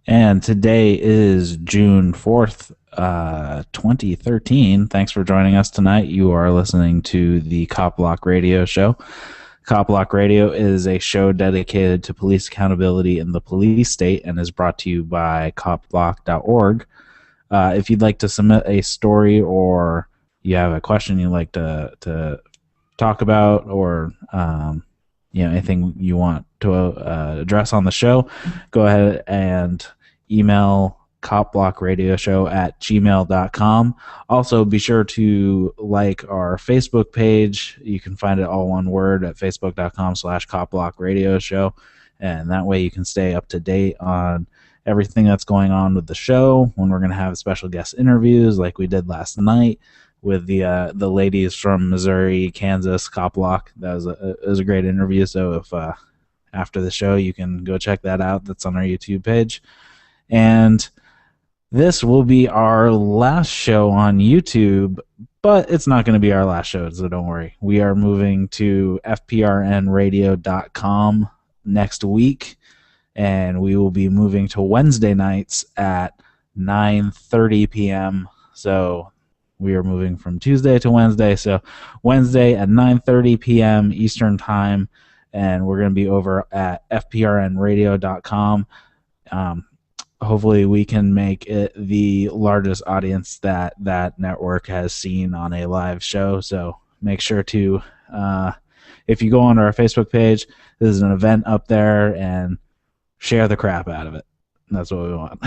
And today is June 4th, 2013. Thanks for joining us tonight. You are listening to the Cop Block Radio Show. Cop Block Radio is a show dedicated to police accountability in the police state and is brought to you by CopBlock.org. If you'd like to submit a story or you have a question you'd like to talk about, or anything you want to address on the show, go ahead and email CopBlockRadioShow@gmail.com. Also, be sure to like our Facebook page. You can find it all one word at facebook.com/CopBlockRadioShow, and that way you can stay up to date on everything that's going on with the show, when we're going to have special guest interviews like we did last night with the ladies from Missouri, Kansas, Cop Block. That was a great interview. So if after the show, you can go check that out. That's on our YouTube page. And this will be our last show on YouTube, but it's not going to be our last show, so don't worry. We are moving to fprnradio.com next week, and we will be moving to Wednesday nights at 9:30 p.m. So we are moving from Tuesday to Wednesday. So Wednesday at 9:30 p.m. Eastern Time, and we're going to be over at fprnradio.com. Hopefully we can make it the largest audience that network has seen on a live show. So make sure to, if you go onto our Facebook page, there's an event up there, and share the crap out of it. That's what we want.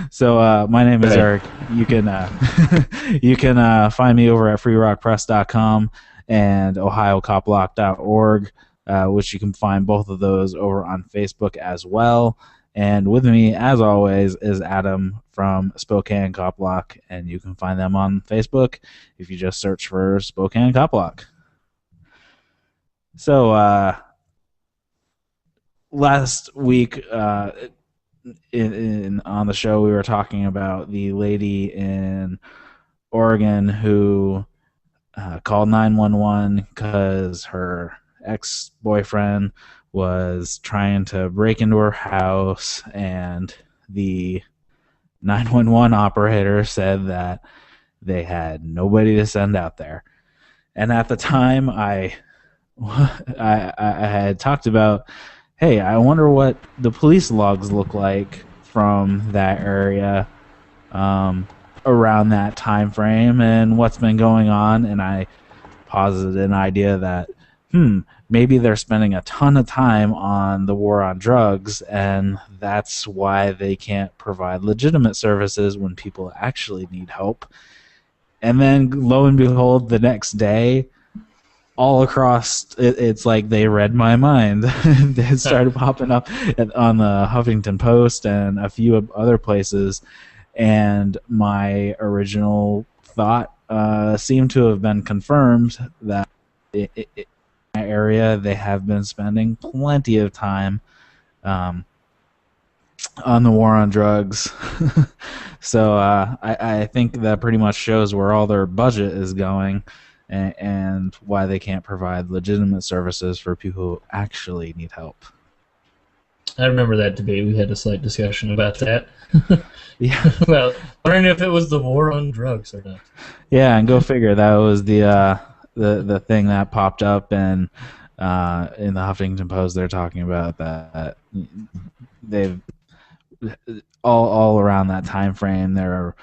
So my name is Eric. You can you can find me over at freerockpress.com and ohiocopblock.org, which you can find both of those over on Facebook as well. And with me, as always, is Adam from Spokane Cop Block, and you can find them on Facebook if you just search for Spokane Cop Block. So last week on the show, we were talking about the lady in Oregon who called 911 because her ex-boyfriend was trying to break into her house, and the 911 operator said that they had nobody to send out there. And at the time, I had talked about, hey, I wonder what the police logs look like from that area around that time frame and what's been going on. And I posited an idea that, maybe they're spending a ton of time on the war on drugs, and that's why they can't provide legitimate services when people actually need help. And then, lo and behold, the next day, all across, it's like they read my mind. They started popping up on the Huffington Post and a few other places, and my original thought seemed to have been confirmed that area they have been spending plenty of time on the war on drugs. So I think that pretty much shows where all their budget is going, and why they can't provide legitimate services for people who actually need help. I remember that debate. We had a slight discussion about that. Yeah. Well, wondering if it was the war on drugs or not. Yeah, and go figure. That was the thing that popped up, and in the Huffington Post they're talking about that they've all around that time frame there are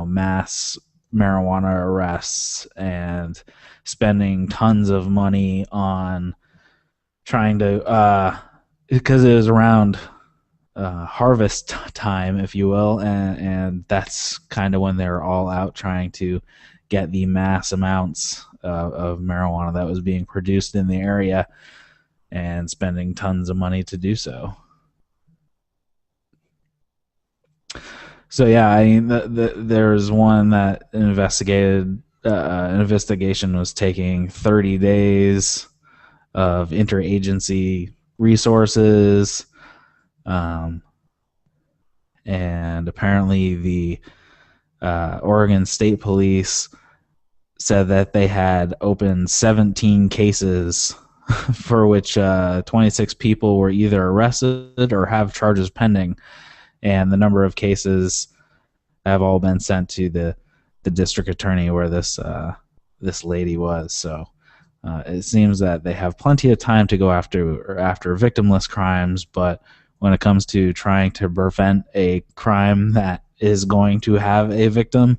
mass marijuana arrests and spending tons of money on trying to because it was around harvest time, if you will, and that's kind of when they're all out trying to get the mass amounts of marijuana that was being produced in the area, and spending tons of money to do so. So yeah, I mean, there's one that investigation was taking 30 days of interagency resources, and apparently the Oregon State Police said that they had opened 17 cases for which 26 people were either arrested or have charges pending, and the number of cases have all been sent to the district attorney where this lady was. So it seems that they have plenty of time to go after victimless crimes, but when it comes to trying to prevent a crime that is going to have a victim,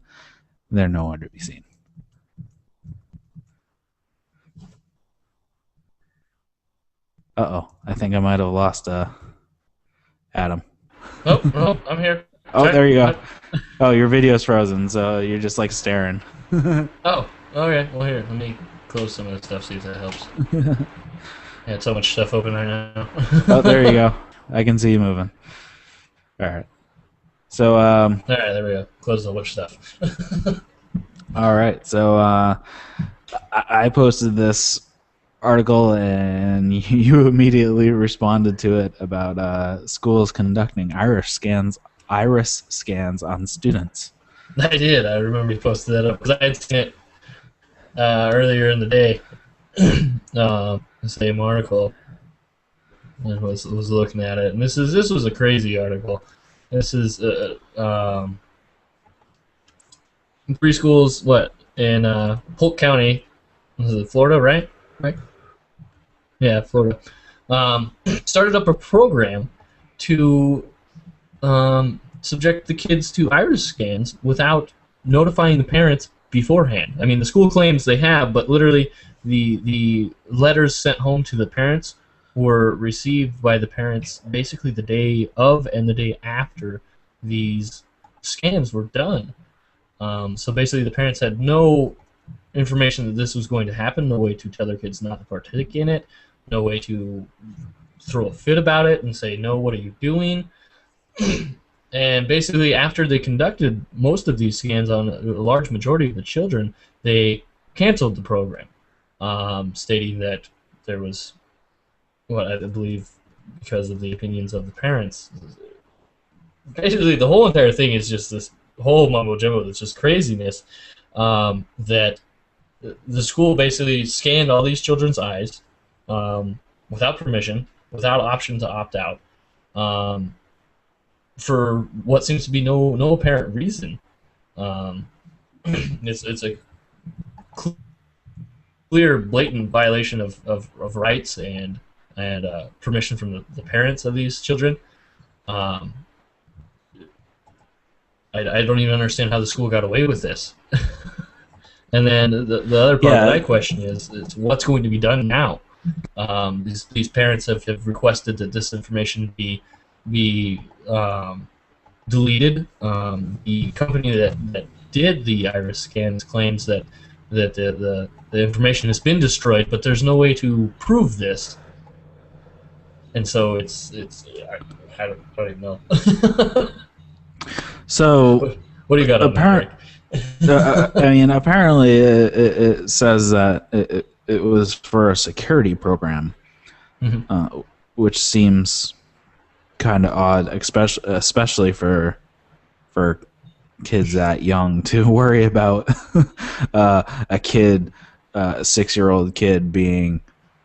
they're nowhere to be seen. I think I might have lost Adam. Oh, I'm here. Oh, Sorry. there you go. Oh, your video's frozen, so you're just like staring. Oh, okay. Well, here, let me close some of the stuff, see if that helps. I had so much stuff open right now. Oh, there you go. I can see you moving. All right. So, all right, there we go. Close the witch stuff. all right. So, I posted this article, and you immediately responded to it about schools conducting iris scans on students. I did. I remember you posted that up because I had seen it earlier in the day. The same article, and was looking at it, and this was a crazy article. This is three schools. What in Polk County? Was it Florida? Right. Yeah, Florida. Started up a program to subject the kids to iris scans without notifying the parents beforehand. I mean, the school claims they have, but literally the letters sent home to the parents were received by the parents basically the day of and the day after these scans were done. So basically the parents had no information that this was going to happen, no way to tell their kids not to partake in it, no way to throw a fit about it and say, no, what are you doing? And basically, after they conducted most of these scans on a large majority of the children, they canceled the program, stating that there was, I believe, because of the opinions of the parents. Basically, the whole entire thing is just this whole mumbo-jumbo that's just craziness, that the school basically scanned all these children's eyes without permission, without option to opt out, for what seems to be no apparent reason. It's a clear, blatant violation of rights and permission from the parents of these children. I don't even understand how the school got away with this. And then the other part that I question is what's going to be done now. These parents have requested that this information be deleted. The company that did the iris scans claims that the information has been destroyed, but there's no way to prove this. And so I don't even know. So what do you got on that? I mean, apparently it says that it was for a security program, which seems kind of odd, especially for kids that young to worry about a kid, a 6-year-old kid being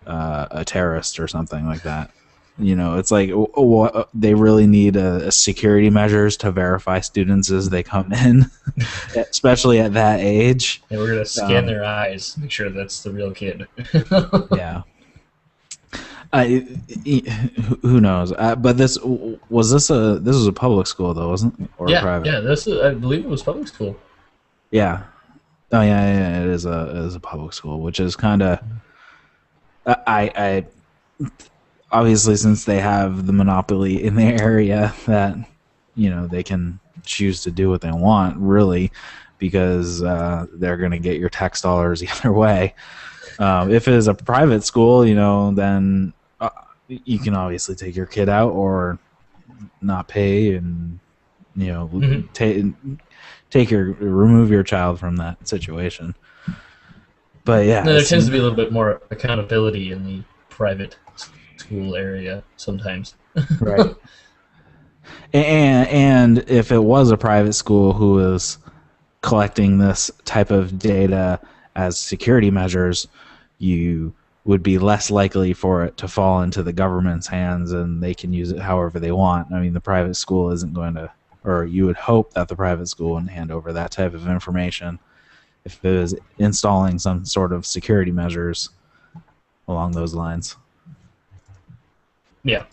a terrorist or something like that. You know, it's like they really need a security measures to verify students as they come in, especially at that age. And we're gonna scan their eyes, make sure that's the real kid. Yeah. Who knows? But this was a public school though, wasn't it? Or private? Yeah. I believe it was public school. Yeah. Oh yeah. It is a public school, which is kind of. I obviously, since they have the monopoly in the area, that they can choose to do what they want, really, because they're going to get your tax dollars either way. If it is a private school, then you can obviously take your kid out or not pay, and remove your child from that situation. But yeah, there tends to be a little bit more accountability in the private school area sometimes. Right. And if it was a private school who was collecting this type of data as security measures, you would be less likely for it to fall into the government's hands and they can use it however they want. I mean, the private school isn't going to, or you would hope that the private school wouldn't hand over that type of information if it was installing some sort of security measures along those lines. Yeah.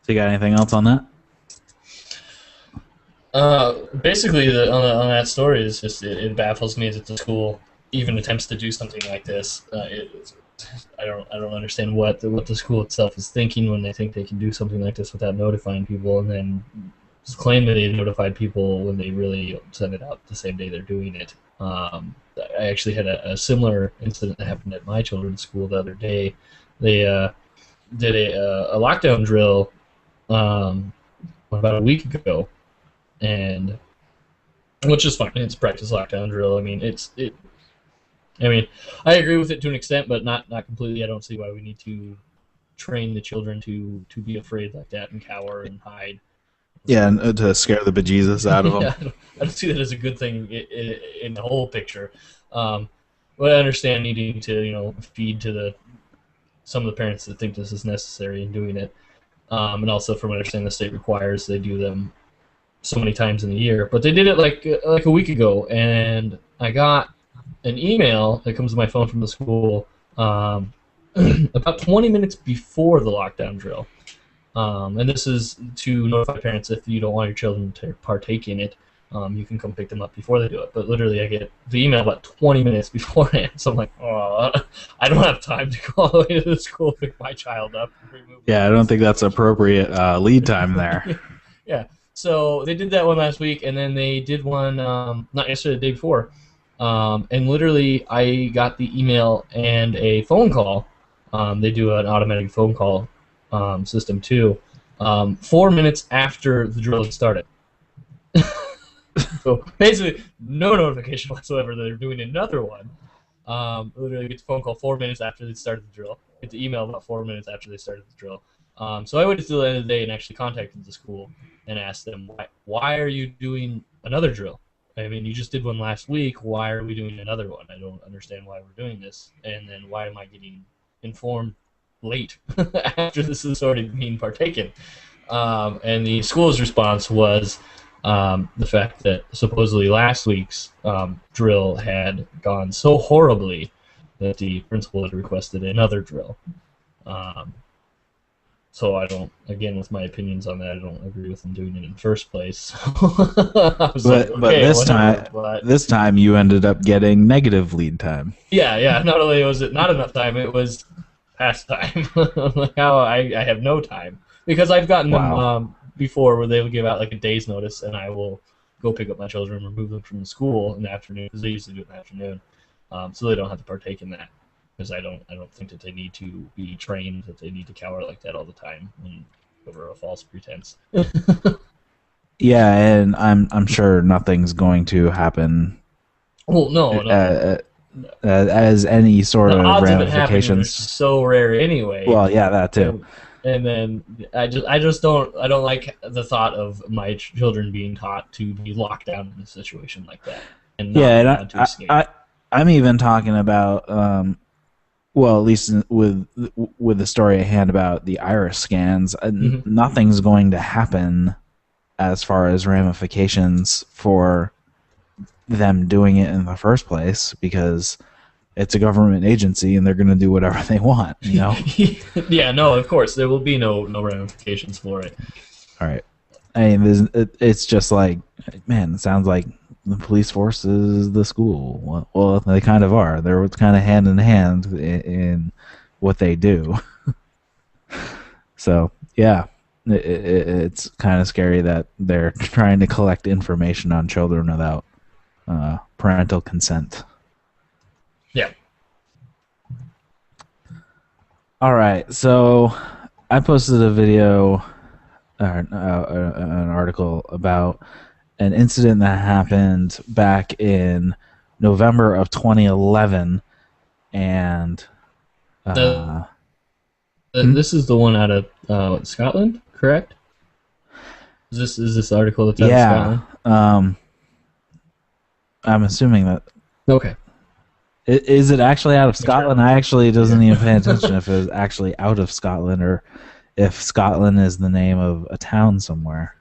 So you got anything else on that? Basically, on that story is just it baffles me that the school even attempts to do something like this. I don't understand what the school itself is thinking when they think they can do something like this without notifying people, and then just claim that they notified people when they really send it out the same day they're doing it. I actually had a similar incident that happened at my children's school the other day. They did a lockdown drill about a week ago, and which is fine. It's practice lockdown drill. I mean, I agree with it to an extent, but not completely. I don't see why we need to train the children to be afraid like that and cower and hide. Yeah, and to scare the bejesus out of them. Yeah, I don't see that as a good thing in the whole picture. But I understand needing to feed to some of the parents that think this is necessary in doing it, and also from what I understand, the state requires they do them so many times in the year. But they did it like a week ago, and I got an email that comes to my phone from the school about 20 minutes before the lockdown drill. And this is to notify parents if you don't want your children to partake in it, you can come pick them up before they do it. But literally, I get the email about 20 minutes beforehand, so I'm like, oh, I don't have time to go all the way to the school to pick my child up. Yeah, I don't think that's appropriate lead time there. Yeah, so they did that one last week, and then they did one not yesterday, the day before. And literally, I got the email and a phone call. They do an automatic phone call system too. 4 minutes after the drill had started. So basically, no notification whatsoever that they're doing another one. Literally, get the phone call 4 minutes after they started the drill. Get the email about 4 minutes after they started the drill. So I waited till the end of the day and actually contacted the school and asked them, why are you doing another drill? I mean, you just did one last week. Why are we doing another one? I don't understand why we're doing this. And then why am I getting informed late after this is already being partaken? And the school's response was the fact that supposedly last week's drill had gone so horribly that the principal had requested another drill. So I don't, again, with my opinions on that, I don't agree with them doing it in the first place. But this time you ended up getting negative lead time. Yeah. Not only was it not enough time, it was past time. Like how I have no time, because I've gotten them before where they will give out like a day's notice, and I will go pick up my children and remove them from the school in the afternoon, because they usually do it in the afternoon, so they don't have to partake in that. Because I don't think that they need to be trained, that they need to cower like that all the time and over a false pretense. Yeah, and I'm sure nothing's going to happen. Well, no. As any sort of ramifications. Are so rare anyway. Well, yeah, that too. And then I don't like the thought of my children being taught to be locked down in a situation like that. And not to escape. I'm even talking about. Well, at least with the story at hand about the iris scans, nothing's going to happen as far as ramifications for them doing it in the first place, because it's a government agency and they're going to do whatever they want, you know? Yeah, no, of course. There will be no ramifications for it. All right. I mean, it's just like, man, it sounds like the police force is the school. Well, they kind of are. They're kind of hand in hand in what they do. So, yeah, it's kind of scary that they're trying to collect information on children without parental consent. Yeah. All right, so I posted a video, an article about an incident that happened back in November of 2011, and this is the one out of Scotland, correct? Is this article that's out of Scotland? I'm assuming that. Okay. Is it actually out of Scotland? I actually doesn't even pay attention if it was actually out of Scotland or if Scotland is the name of a town somewhere.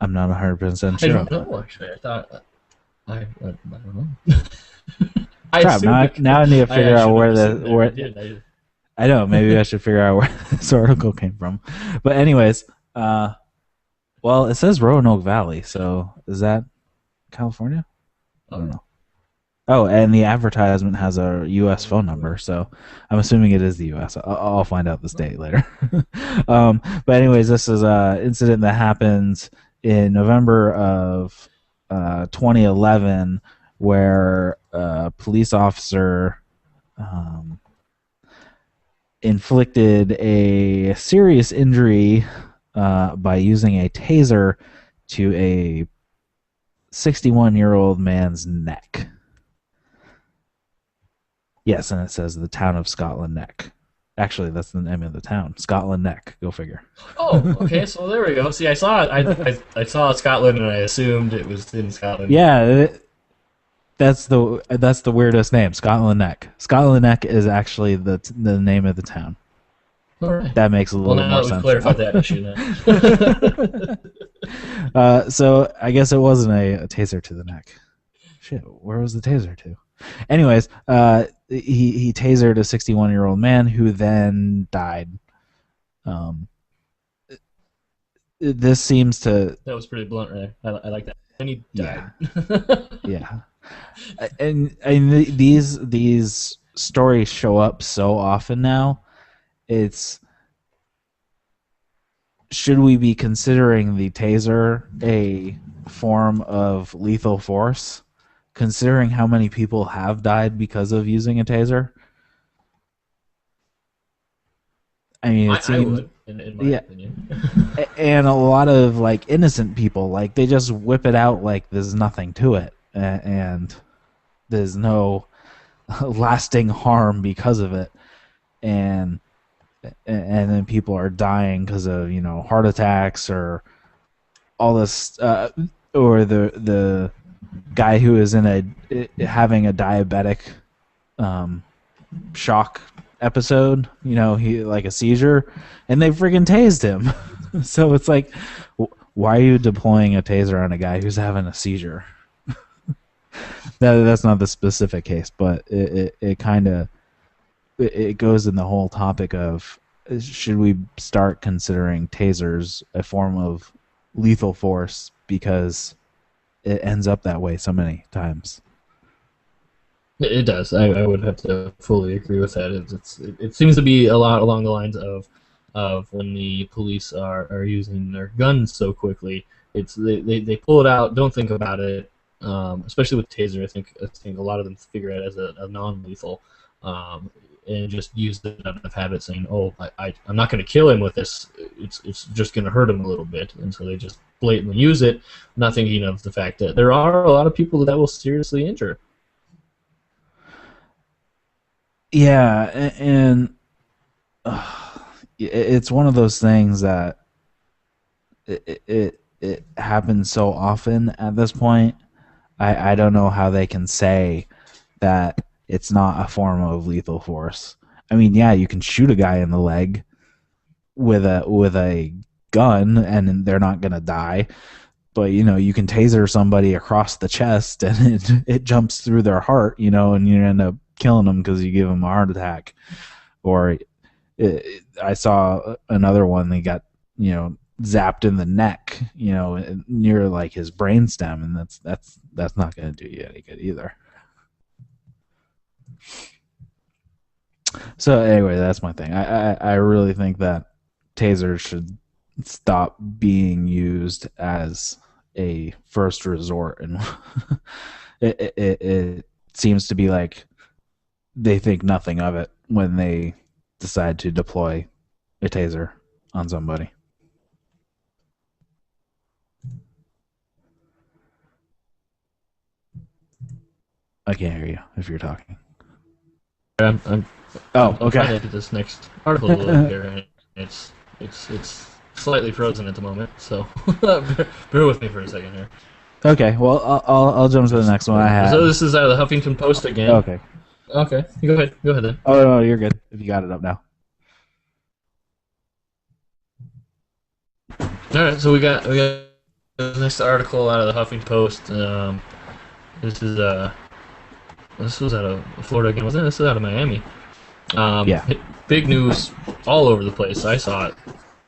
I'm not 100% I sure on don't that. know, actually. I thought... I don't know. I Crap! assumed it, Now I need to figure I out shouldn't where have assumed that. I where did. I know. Maybe I should figure out where this article came from. But anyways, well, it says Roanoke Valley, so is that California? I don't know. Oh, and the advertisement has a U.S. phone number, so I'm assuming it is the U.S. I'll find out the state later. But anyways, this is an incident that happened in November of 2011, where a police officer um, inflicted a serious injury by using a taser to a 61-year-old man's neck. Yes, and it says the town of Scotland Neck. Actually, that's the name of the town, Scotland Neck. Go figure. Oh, okay. So there we go. See, I saw it. I saw Scotland, and I assumed it was in Scotland. Yeah, that's the weirdest name, Scotland Neck. Scotland Neck is actually the name of the town. All right. That makes a little Well, now more that we've sense. clarified that issue now. So I guess it wasn't a taser to the neck. Shit, where was the taser to? Anyways, he tasered a 61-year-old man who then died. This seems to... That was pretty blunt, right? I like that. And he died. Yeah. And these stories show up so often now. It's, should we be considering the taser a form of lethal force, considering how many people have died because of using a taser? I mean, I would, in my opinion. And a lot of like innocent people, like they just whip it out like there's nothing to it, and there's no lasting harm because of it, and then people are dying because of heart attacks or all this, or the guy who is having a diabetic shock episode, he like a seizure, and they friggin' tased him. So it's like, why are you deploying a taser on a guy who's having a seizure? That's not the specific case, but it kind of it goes in the whole topic of, should we start considering tasers a form of lethal force because it ends up that way so many times. It does. I would have to fully agree with that. It seems to be a lot along the lines of when the police are using their guns so quickly. It's they pull it out, don't think about it. Especially with taser, I think a lot of them figure it as a non-lethal, and just use it out of habit, saying, "Oh, I'm not going to kill him with this. It's just going to hurt him a little bit," and so they just blatantly use it, not thinking of the fact that there are a lot of people that will seriously injure. Yeah, and it's one of those things that it happens so often at this point. I don't know how they can say that it's not a form of lethal force. I mean, yeah, you can shoot a guy in the leg with a gun and they're not gonna die, but you can taser somebody across the chest and it jumps through their heart, and you end up killing them because you give them a heart attack. Or I saw another one, they got zapped in the neck, near like his brainstem, and that's not going to do you any good either. So anyway, that's my thing. I really think that tasers should stop being used as a first resort, and it seems to be like they think nothing of it when they decide to deploy a taser on somebody. I can't hear you if you're talking. I'm okay. trying to get this next article a little here, and it's slightly frozen at the moment, so bear with me for a second here. Okay, well, I'll jump to the next one I had. So this is out of the Huffington Post again. Okay. Okay, go ahead. Go ahead then. Oh no, you're good if you got it up now. All right, so we got the next article out of the Huffington Post. This is this was out of Florida again, wasn't it? This is out of Miami. Yeah. Big news all over the place. I saw it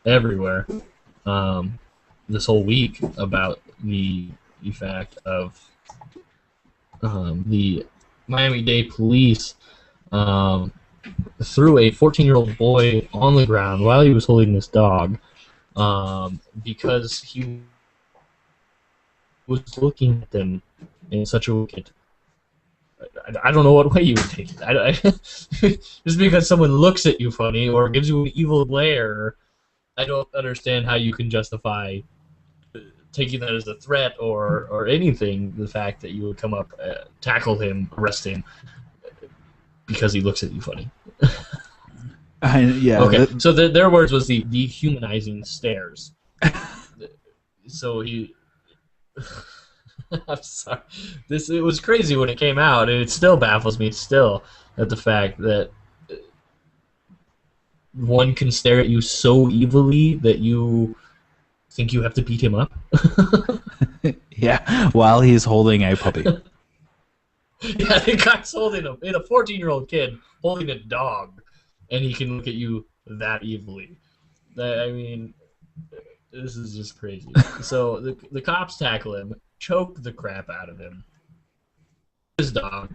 everywhere. This whole week about the fact of the Miami-Dade police threw a 14-year-old boy on the ground while he was holding this dog because he was looking at them in such a wicked. I don't know what way you would take it. Just because someone looks at you funny or gives you an evil glare, I don't understand how you can justify taking that as a threat or anything. The fact that you would come up, tackle him, arrest him because he looks at you funny. Yeah. Okay. So their words was the dehumanizing stares. So he. I'm sorry. It was crazy when it came out, and it still baffles me still at the fact that one can stare at you so evilly that you think you have to beat him up. Yeah, while he's holding a puppy. Yeah, the guy's holding a 14-year-old kid holding a dog, and he can look at you that evilly. I mean, this is just crazy. So the cops tackle him, choke the crap out of him. His dog.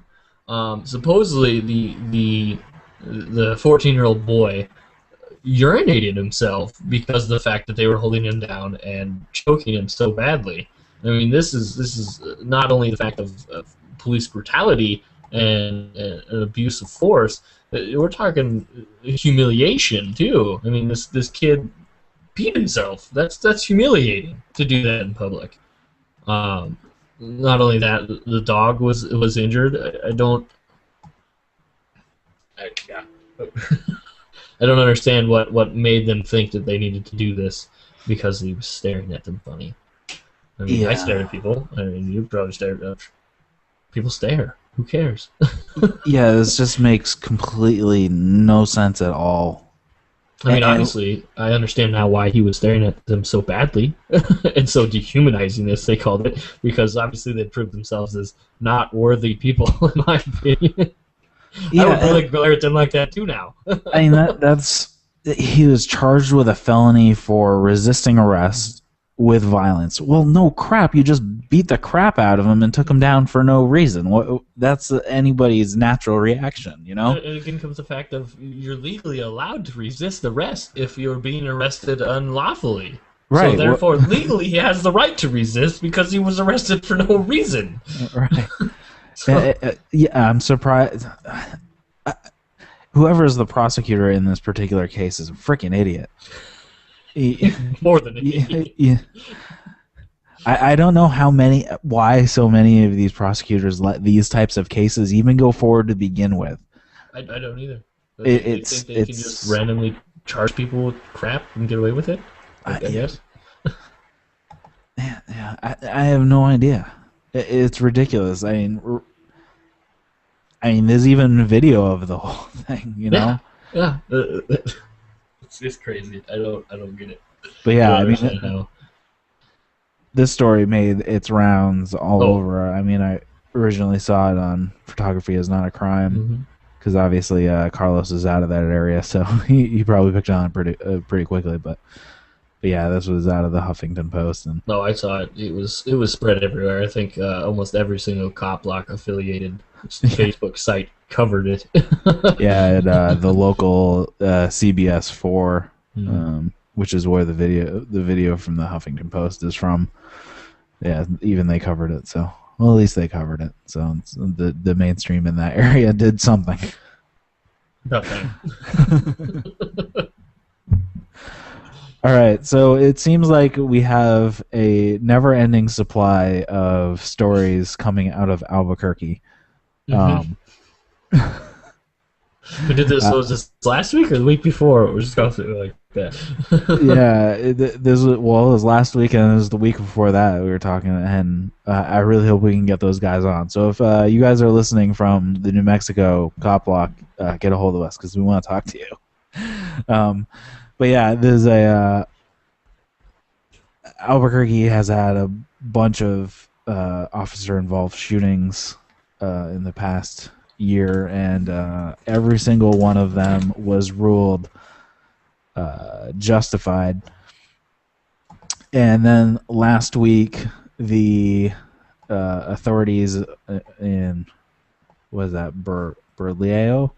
Supposedly the 14-year-old boy urinated himself because of the fact that they were holding him down and choking him so badly. I mean, this is not only the fact of police brutality and abuse of force. We're talking humiliation too. I mean, this kid peed himself. That's humiliating to do that in public. Not only that, the dog was injured. I don't understand what made them think that they needed to do this because he was staring at them funny. I mean, Yeah. I stare at people. I mean, you probably stare at people. Stare. Who cares? Yeah, this just makes completely no sense at all. I mean, obviously, I understand now why he was staring at them so badly and so dehumanizing, as they called it, because obviously they proved themselves as not worthy people, in my opinion. Yeah, I would really glare at them like that too now. I mean he was charged with a felony for resisting arrest with violence. Well, no crap, you just beat the crap out of him and took him down for no reason. That's anybody's natural reaction, you know? And again comes the fact of you're legally allowed to resist arrest if you're being arrested unlawfully. Right. So therefore, legally, he has the right to resist because he was arrested for no reason. Right. Yeah, I'm surprised. Whoever is the prosecutor in this particular case is a freaking idiot. More than an idiot. Yeah. I don't know why so many of these prosecutors let these types of cases even go forward to begin with. I don't either. They think they can just randomly charge people with crap and get away with it? I guess. Yeah, I have no idea. It's ridiculous. I mean, there's even video of the whole thing, you know? Yeah. It's crazy. I don't get it. But yeah, I mean, mean, this story made its rounds all over. I mean, I originally saw it on Photography is Not a Crime because obviously Carlos is out of that area, so he probably picked on it pretty quickly. But yeah, this was out of the Huffington Post. And no, I saw it. It was spread everywhere. I think almost every single CopBlock affiliated Facebook site covered it. Yeah, the local CBS 4, which is where the video from the Huffington Post is from. Yeah, even they covered it. So, well, at least they covered it. So the mainstream in that area did something. Nothing. All right, so it seems like we have a never-ending supply of stories coming out of Albuquerque. We did this. Uh, Was this last week or the week before? We're just going through like that. yeah, this was, well, it was last week and it was the week before that we were talking, and I really hope we can get those guys on. So if you guys are listening from the New Mexico Cop Block, get a hold of us because we want to talk to you. But yeah, there's Albuquerque has had a bunch of officer-involved shootings in the past year, and every single one of them was ruled justified. And then last week, the authorities in was that Bernalillo,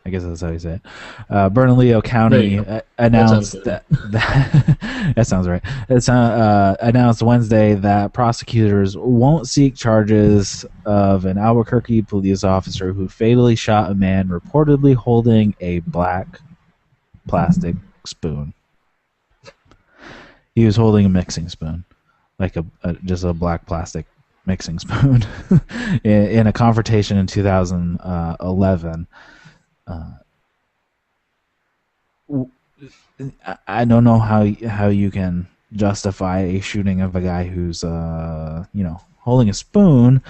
I guess that's how you say it. Bernalillo County announced that sounds right. It's announced Wednesday that prosecutors won't seek charges of an Albuquerque police officer who fatally shot a man reportedly holding a black plastic spoon. He was holding a mixing spoon, like just a black plastic mixing spoon, in a confrontation in 2011. I don't know how you can justify a shooting of a guy who's holding a spoon.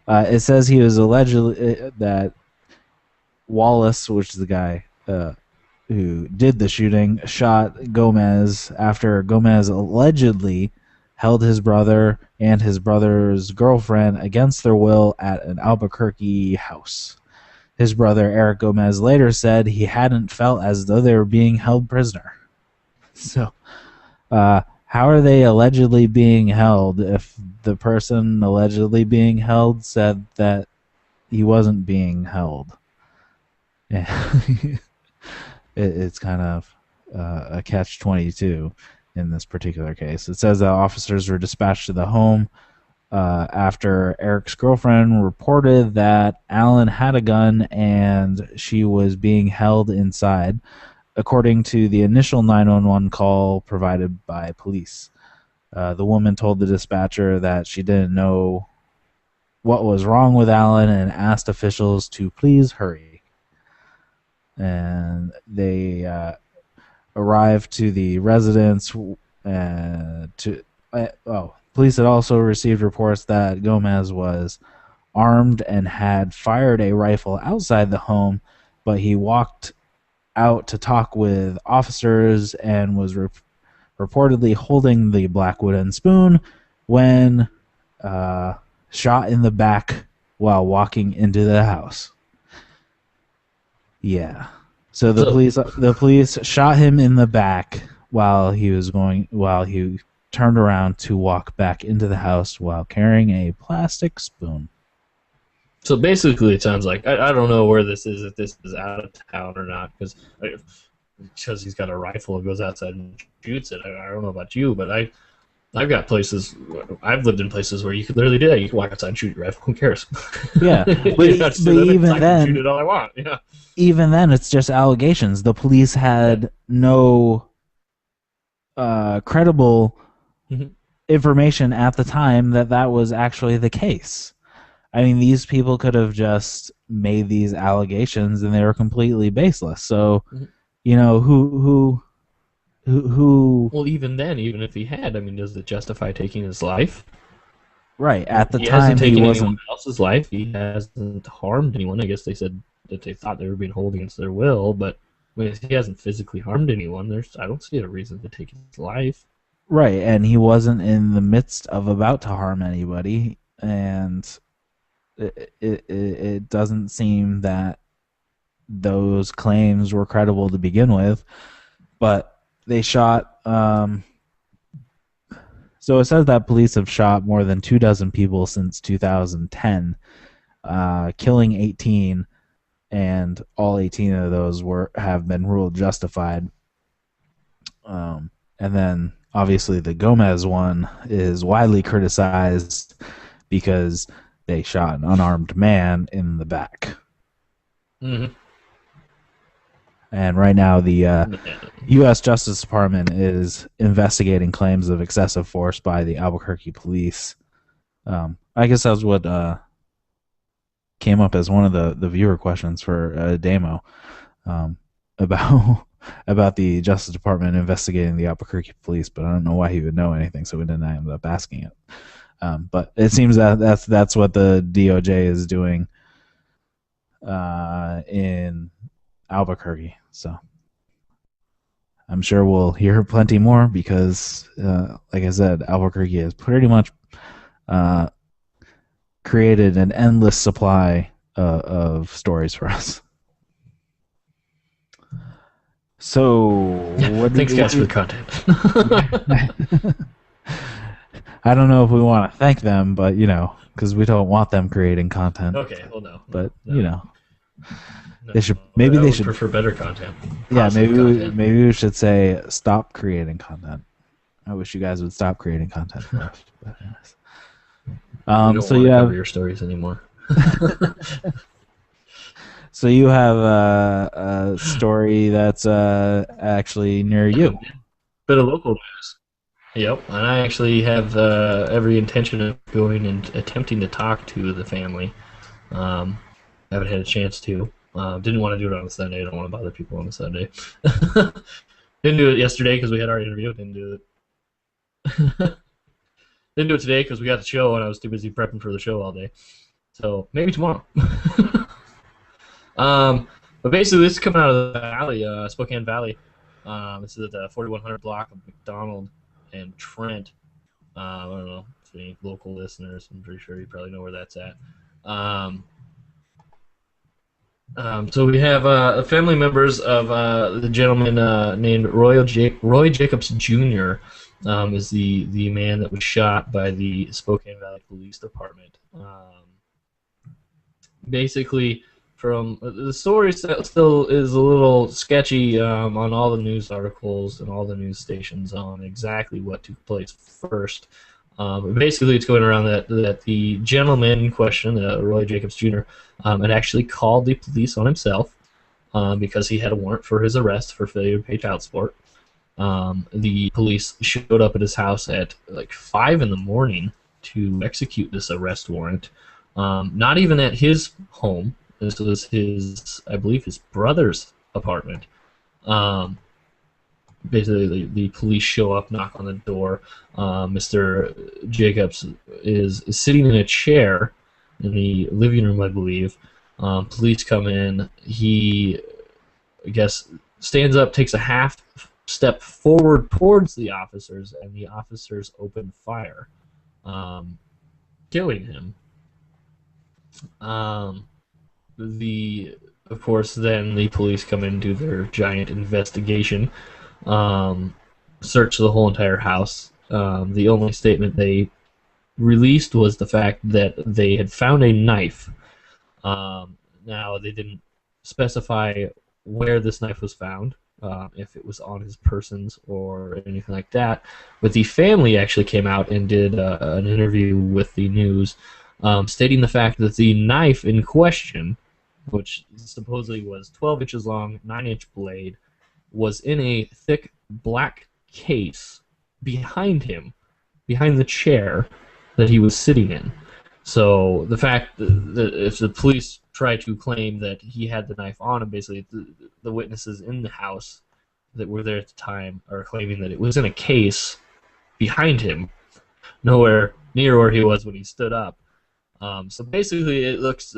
It says he was allegedly that Wallace, which is the guy who did the shooting, shot Gomez after Gomez allegedly held his brother and his brother's girlfriend against their will at an Albuquerque house. His brother, Eric Gomez, later said he hadn't felt as though they were being held prisoner. So, how are they allegedly being held if the person allegedly being held said that he wasn't being held? Yeah. It's kind of a catch-22 in this particular case. It says that officers were dispatched to the home after Eric's girlfriend reported that Alan had a gun and she was being held inside, according to the initial 911 call provided by police. The woman told the dispatcher that she didn't know what was wrong with Alan and asked officials to please hurry. And they arrived to the residence police had also received reports that Gomez was armed and had fired a rifle outside the home, but he walked out to talk with officers and was reportedly holding the black wooden spoon when shot in the back while walking into the house. Yeah. So the police shot him in the back while he turned around to walk back into the house while carrying a plastic spoon. So basically, it sounds like I don't know where this is, if this is out of town or not, because he's got a rifle and goes outside and shoots it. I don't know about you, but I've got places. I've lived in places where you could literally do that. You can walk outside and shoot your rifle. Who cares? Yeah, but even then, shoot it all I want. Yeah. Even then, it's just allegations. The police had no credible information at the time that was actually the case. I mean, these people could have just made these allegations and they were completely baseless. So, who? Well, even then, even if he had, I mean, does it justify taking his life? Right. At the he time, hasn't taken he wasn't anyone else's life. He hasn't harmed anyone. I guess they said that they thought they were being held against their will, but he hasn't physically harmed anyone. I don't see a reason to take his life. Right, and he wasn't in the midst of about to harm anybody, and it doesn't seem that those claims were credible to begin with. But they shot. So it says that police have shot more than 24 people since 2010, killing 18, and all 18 of those have been ruled justified. And then obviously the Gomez one is widely criticized because they shot an unarmed man in the back. Mm-hmm. And right now the U.S. Justice Department is investigating claims of excessive force by the Albuquerque police. I guess that's what came up as one of the viewer questions for a demo, about about the Justice Department investigating the Albuquerque police, but I don't know why he would know anything, so we didn't end up asking it. But it seems that that's what the DOJ is doing in Albuquerque. So I'm sure we'll hear plenty more because, like I said, Albuquerque has pretty much created an endless supply of stories for us. So, thanks, guys, for the content. I don't know if we want to thank them, but because we don't want them creating content. Okay, well, no. But no. they should. Maybe they should prefer better content. Yeah, maybe we should say stop creating content. I wish you guys would stop creating content first. But anyways. So you have your stories anymore. So you have a story that's actually near you. Bit of local news. Yep, and I actually have every intention of going and attempting to talk to the family. Haven't had a chance to. Didn't want to do it on a Sunday. I don't want to bother people on a Sunday. Didn't do it yesterday because we had our interview. Didn't do it. Didn't do it today because we got the show and I was too busy prepping for the show all day. So maybe tomorrow. But basically, this is coming out of the valley, Spokane Valley. This is at the 4100 block of McDonald and Trent. I don't know if any local listeners. I'm pretty sure you probably know where that's at. So we have family members of the gentleman named Roy Jacobs Jr. Is the man that was shot by the Spokane Valley Police Department. Basically, from the story still is a little sketchy on all the news articles and all the news stations on exactly what took place first. Basically, it's going around that the gentleman in question, Roy Jacobs Jr., had actually called the police on himself because he had a warrant for his arrest for failure to pay child support. The police showed up at his house at like 5 in the morning to execute this arrest warrant. Not even at his home. This was I believe his brother's apartment. Basically, the police show up, knock on the door. Mr. Jacobs is sitting in a chair in the living room, I believe. Police come in. He, I guess, stands up, takes a half step forward towards the officers, and the officers open fire, killing him. Of course, then the police come in and do their giant investigation, search the whole entire house. The only statement they released was the fact that they had found a knife. Now, they didn't specify where this knife was found, if it was on his persons or anything like that. But the family actually came out and did an interview with the news, stating the fact that the knife in question, which supposedly was 12 inches long, 9-inch blade, was in a thick black case behind him, behind the chair that he was sitting in. So the fact that if the police try to claim that he had the knife on him, basically the witnesses in the house that were there at the time are claiming that it was in a case behind him, nowhere near where he was when he stood up. So basically, it looks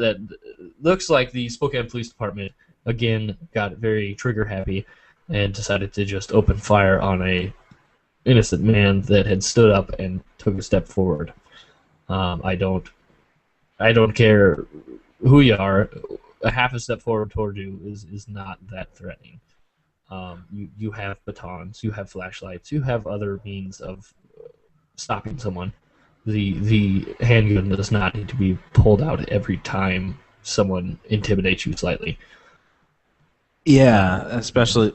like the Spokane Police Department again got very trigger happy and decided to just open fire on a innocent man that had stood up and took a step forward. I don't care who you are. A half a step forward toward you is not that threatening. You have batons, you have flashlights, you have other means of stopping someone. The handgun does not need to be pulled out every time someone intimidates you slightly. Yeah, especially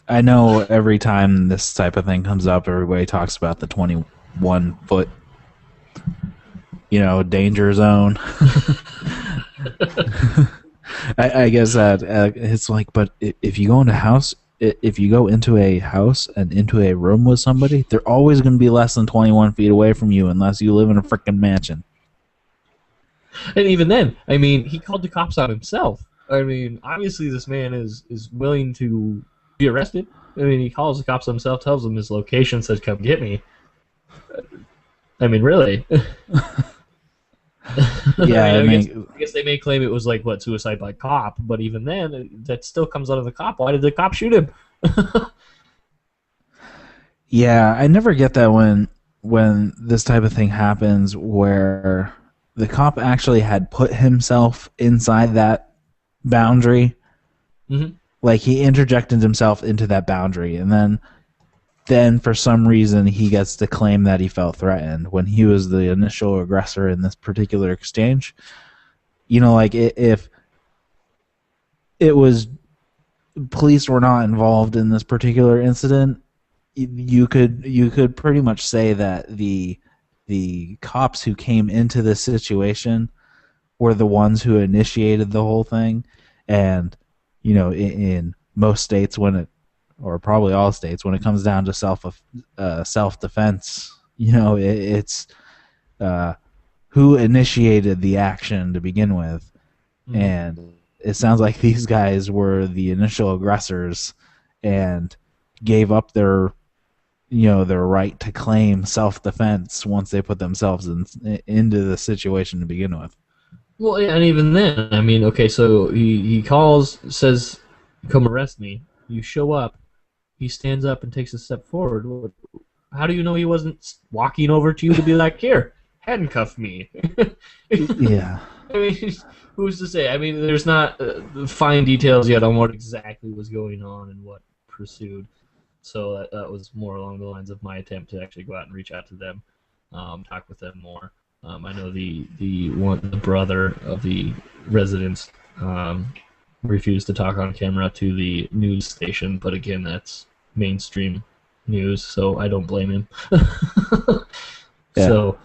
I know every time this type of thing comes up, everybody talks about the 21-foot, danger zone. I guess that it's like, but if you go into a house and into a room with somebody, they're always going to be less than 21 feet away from you unless you live in a freaking mansion. And even then, I mean, he called the cops on himself. I mean, obviously this man is willing to be arrested. I mean, he calls the cops on himself, tells them his location, says, "Come get me." I mean, really? Yeah, I I mean, mean, I guess they may claim it was like what suicide by cop, but even then, that still comes out of the cop. Why did the cop shoot him? yeah, I never get that when this type of thing happens where the cop actually had put himself inside that boundary. Hmm. Like he interjected himself into that boundary, and then for some reason he gets to claim that he felt threatened when he was the initial aggressor in this particular exchange. You know, like if it was police were not involved in this particular incident, you could pretty much say that the cops who came into this situation were the ones who initiated the whole thing. And in most states, when it or probably all states, when it comes down to self defense, it's uh, who initiated the action to begin with. Hmm. And it sounds like these guys were the initial aggressors and gave up their right to claim self-defense once they put themselves into the situation to begin with. Well, yeah, and even then, I mean, okay, so he calls, says, "Come arrest me." You show up. He stands up and takes a step forward. How do you know he wasn't walking over to you to be like, "Here, handcuff me"? Yeah. I mean, who's to say? I mean, there's not fine details yet on what exactly was going on and what pursued. So that was more along the lines of my attempt to actually go out and reach out to them, talk with them more. I know the brother of the residents refused to talk on camera to the news station, but again, that's mainstream news, so I don't blame him. Yeah. So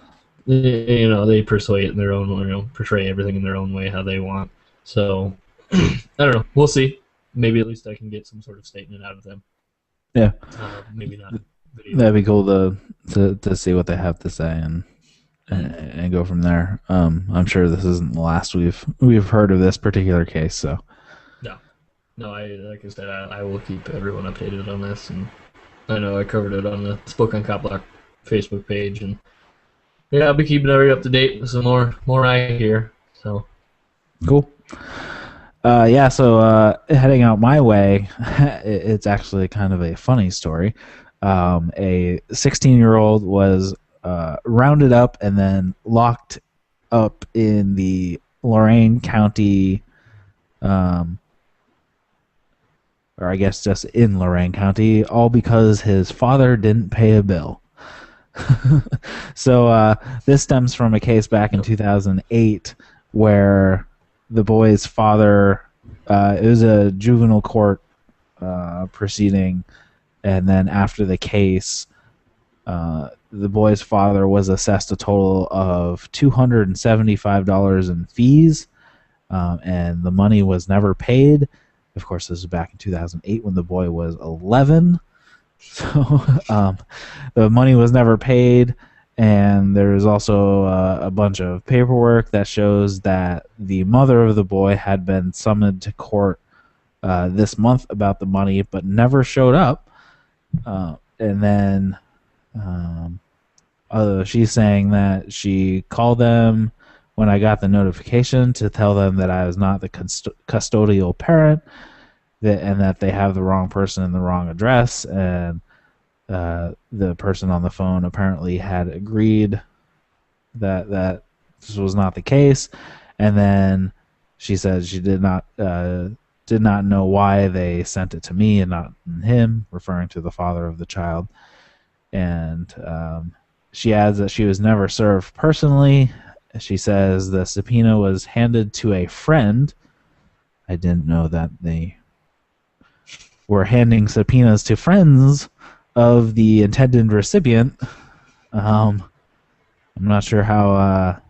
they persuade it in their own, portray everything in their own way how they want. So I don't know. We'll see. Maybe at least I can get some sort of statement out of them. Yeah. Maybe not video. That'd be cool to see what they have to say and go from there. I'm sure this isn't the last we've heard of this particular case. So No, no. Like I said, I will keep everyone updated on this, and I know I covered it on the Spoke on Cop Block Facebook page, and yeah, I'll be keeping everybody up to date with some more I hear. So cool. Yeah, so heading out my way, it's actually kind of a funny story. A 16-year-old was rounded up and then locked up in the Lorain County, or I guess just in Lorain County, all because his father didn't pay a bill. So this stems from a case back in 2008 where the boy's father, it was a juvenile court proceeding, and then after the case, the boy's father was assessed a total of $275 in fees, and the money was never paid. Of course, this was back in 2008 when the boy was 11. So the money was never paid, and there is also a bunch of paperwork that shows that the mother of the boy had been summoned to court this month about the money, but never showed up. And then she's saying that she called them when I got the notification to tell them that I was not the custodial parent, and that they have the wrong person in the wrong address, and the person on the phone apparently had agreed that this was not the case, and then she said she did not know why they sent it to me and not him, referring to the father of the child. And she adds that she was never served personally. She says the subpoena was handed to a friend. I didn't know that they were handing subpoenas to friends of the intended recipient. I'm not sure how.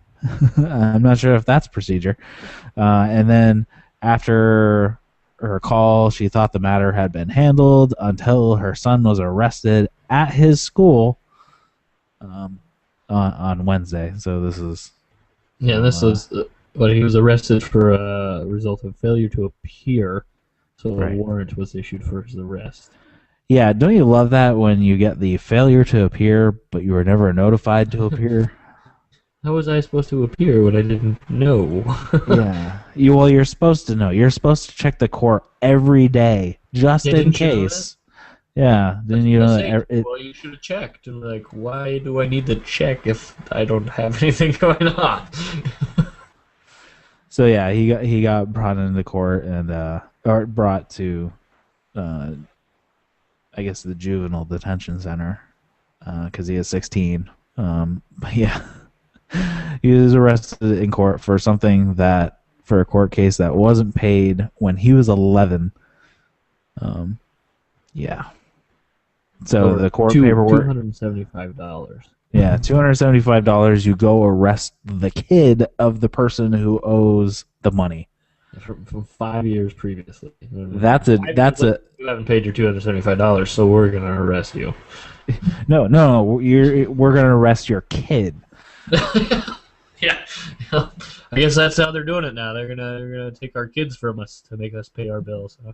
I'm not sure if that's procedure. And then after her call, she thought the matter had been handled until her son was arrested at his school on Wednesday. So this is Yeah, this So, was but he was arrested for a result of failure to appear, so a right. warrant was issued for his arrest. Yeah, don't you love that when you get the failure to appear, but you were never notified to appear? How was I supposed to appear when I didn't know? Yeah. You're supposed to know. You're supposed to check the court every day, just Yeah, in didn't you know that? case. Yeah. That's Then what you they know say. Well, you should have checked. And like, why do I need to check if I don't have anything going on? So yeah, he got brought into court and or brought to uh I guess the juvenile detention center because he is 16. But yeah, he was arrested in court for something that for a court case that wasn't paid when he was 11. Um, yeah. So For the court two paperwork, $275. yeah, $275. You go arrest the kid of the person who owes the money. From 5 years previously. That's a You haven't paid your $275, so we're gonna arrest you. no. We're gonna arrest your kid. Yeah, I guess that's how they're doing it now. They're gonna take our kids from us to make us pay our bills. So.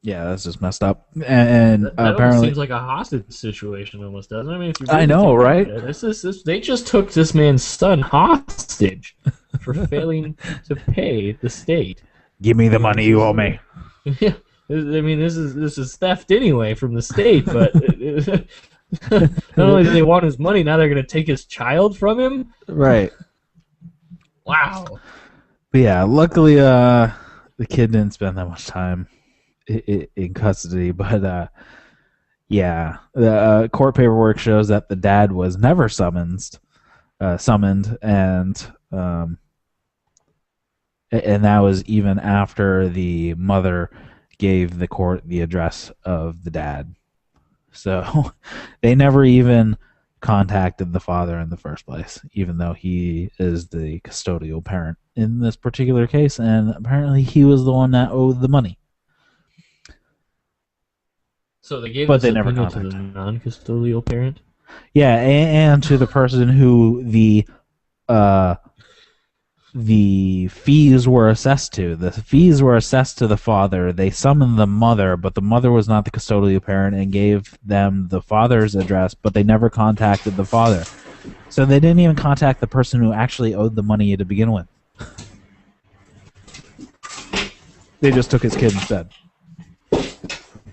Yeah, that's just messed up. And That almost apparently, seems like a hostage situation, almost doesn't it? I mean, if you I really know, think about right? it, this they just took this man's son hostage for failing to pay the state. Give me I the mean, money you owe me. Yeah, I mean, this is theft anyway from the state, but not only do they want his money, now they're going to take his child from him. Right. Wow. But yeah, luckily, the kid didn't spend that much time in custody. But yeah, the court paperwork shows that the dad was never summoned, and that was even after the mother gave the court the address of the dad. So they never even contacted the father in the first place, even though he is the custodial parent in this particular case, and apparently he was the one that owed the money. So they gave But the they never subpoena to the contacted. non-custodial parent? Yeah, and to the person who uh the fees were assessed to. The fees were assessed to the father. They summoned the mother, but the mother was not the custodial parent and gave them the father's address, but they never contacted the father. So they didn't even contact the person who actually owed the money to begin with. They just took his kid instead.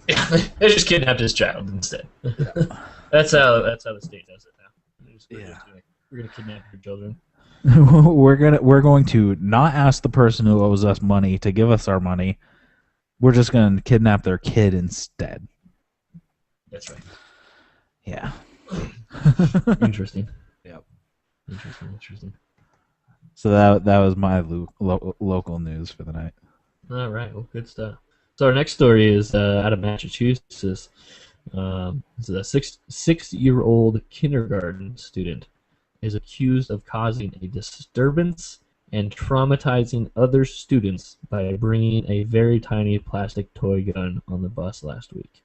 Yeah, they just kidnapped his child instead. That's how the state does it now. We're gonna kidnap your children. we're going to not ask the person who owes us money to give us our money. We're just going to kidnap their kid instead. That's right. Yeah. Interesting. Yep. Interesting. So that was my local news for the night. All right. Well, good stuff. So our next story is out of Massachusetts. This is a six-year-old kindergarten student is accused of causing a disturbance and traumatizing other students by bringing a very tiny plastic toy gun on the bus last week.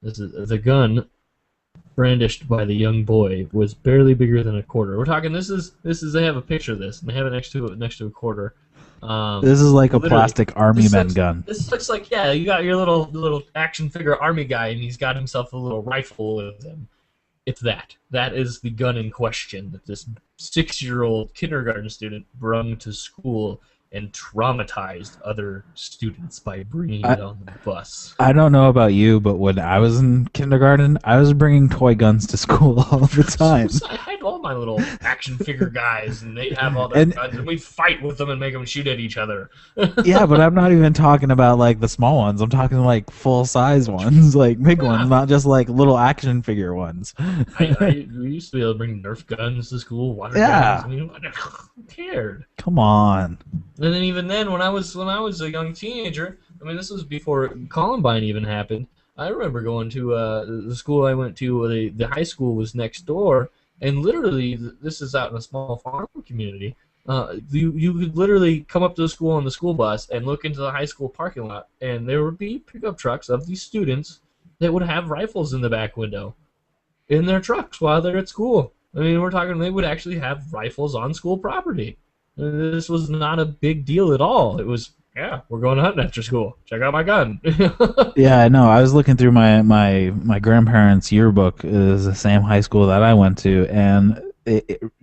This is the gun brandished by the young boy was barely bigger than a quarter. We're talking. This is. They have a picture of this, and they have it next to a quarter. This is like a plastic army men gun. This looks like, yeah, you got your little action figure army guy, and he's got himself a little rifle with him. It's that. That is the gun in question that this 6-year-old kindergarten student brung to school and traumatized other students by bringing it on the bus. I don't know about you, but when I was in kindergarten, I was bringing toy guns to school all the time. I had all my little action figure guys, and they'd have all their guns, and we'd fight with them and make them shoot at each other. Yeah, but I'm not even talking about like the small ones. I'm talking like full size ones, like big ones, not just like little action figure ones. We used to be able to bring Nerf guns to school, water guns. I mean, who cared? Come on. And then even then, when I was a young teenager, I mean, this was before Columbine even happened. I remember going to the school I went to. The high school was next door, and literally, this is out in a small farm community. You could literally come up to the school on the school bus and look into the high school parking lot, and there would be pickup trucks of these students that would have rifles in the back window in their trucks while they're at school. I mean, we're talking they would actually have rifles on school property. This was not a big deal at all. It was, yeah, we're going hunting after school. Check out my gun. Yeah, I know. I was looking through my grandparents' yearbook. It was the same high school that I went to, and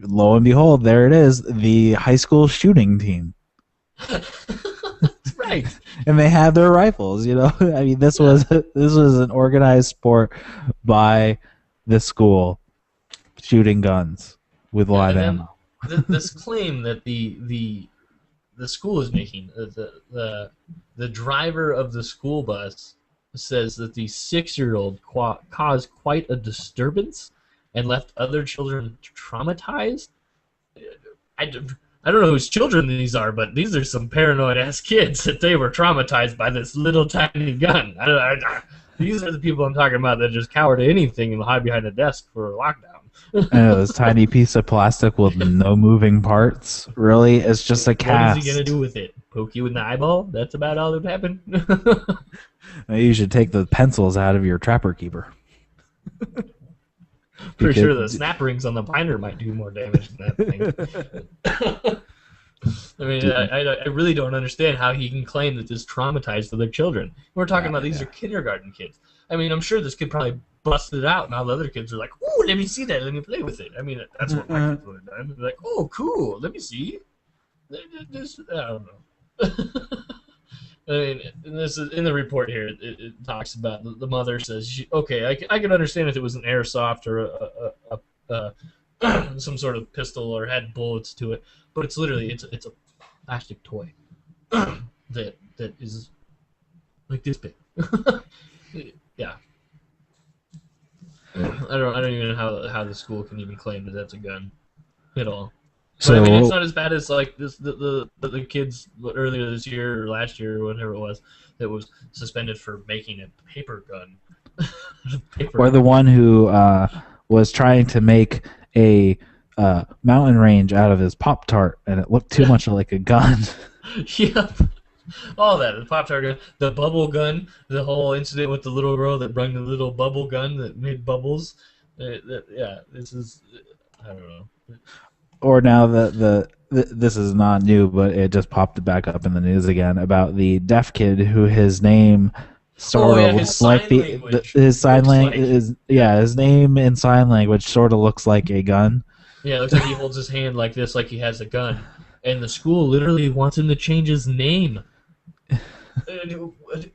lo and behold, there it is, the high school shooting team. That's right. And they had their rifles. I mean, this was an organized sport by the school, shooting guns with live ammo. This claim that the school is making, the driver of the school bus says that the 6-year-old caused quite a disturbance and left other children traumatized. I don't know whose children these are, but these are some paranoid-ass kids that they were traumatized by this little tiny gun. These are the people I'm talking about that just cower to anything and hide behind a desk for a lockdown. I know, this tiny piece of plastic with no moving parts. Really? It's just a cast. What is he going to do with it? Poke you in the eyeball? That's about all that would happen? You should take the pencils out of your trapper keeper. Pretty sure the snap rings on the binder might do more damage than that thing. I mean, I really don't understand how he can claim that this traumatized other children. We're talking about these are kindergarten kids. I mean, I'm sure this kid probably busted it out, and all the other kids are like, "Ooh, let me see that, let me play with it." I mean, that's what my kids would have done. They're like, "Oh, cool, let me see." I don't know. I mean, this is in the report here. It talks about the mother says, "Okay, I can understand if it was an airsoft or some sort of pistol or had bullets to it, but it's literally it's a plastic toy that is like this big." Yeah. I don't even know how the school can even claim that that's a gun at all. So, but I mean, it's not as bad as like the kids earlier this year or last year or whatever it was that was suspended for making a paper gun. Or the one who was trying to make a mountain range out of his Pop-Tart, and it looked too much like a gun. Yep. All that, the Pop-Tart gun, the bubble gun, the whole incident with the little girl that brought the little bubble gun that made bubbles. Yeah, this is, I don't know. Or now this is not new, but it just popped back up in the news again about the deaf kid who his name sort of looks like his sign language. His name in sign language sort of looks like a gun. Yeah, it looks like he holds his hand like this, like he has a gun. And the school literally wants him to change his name.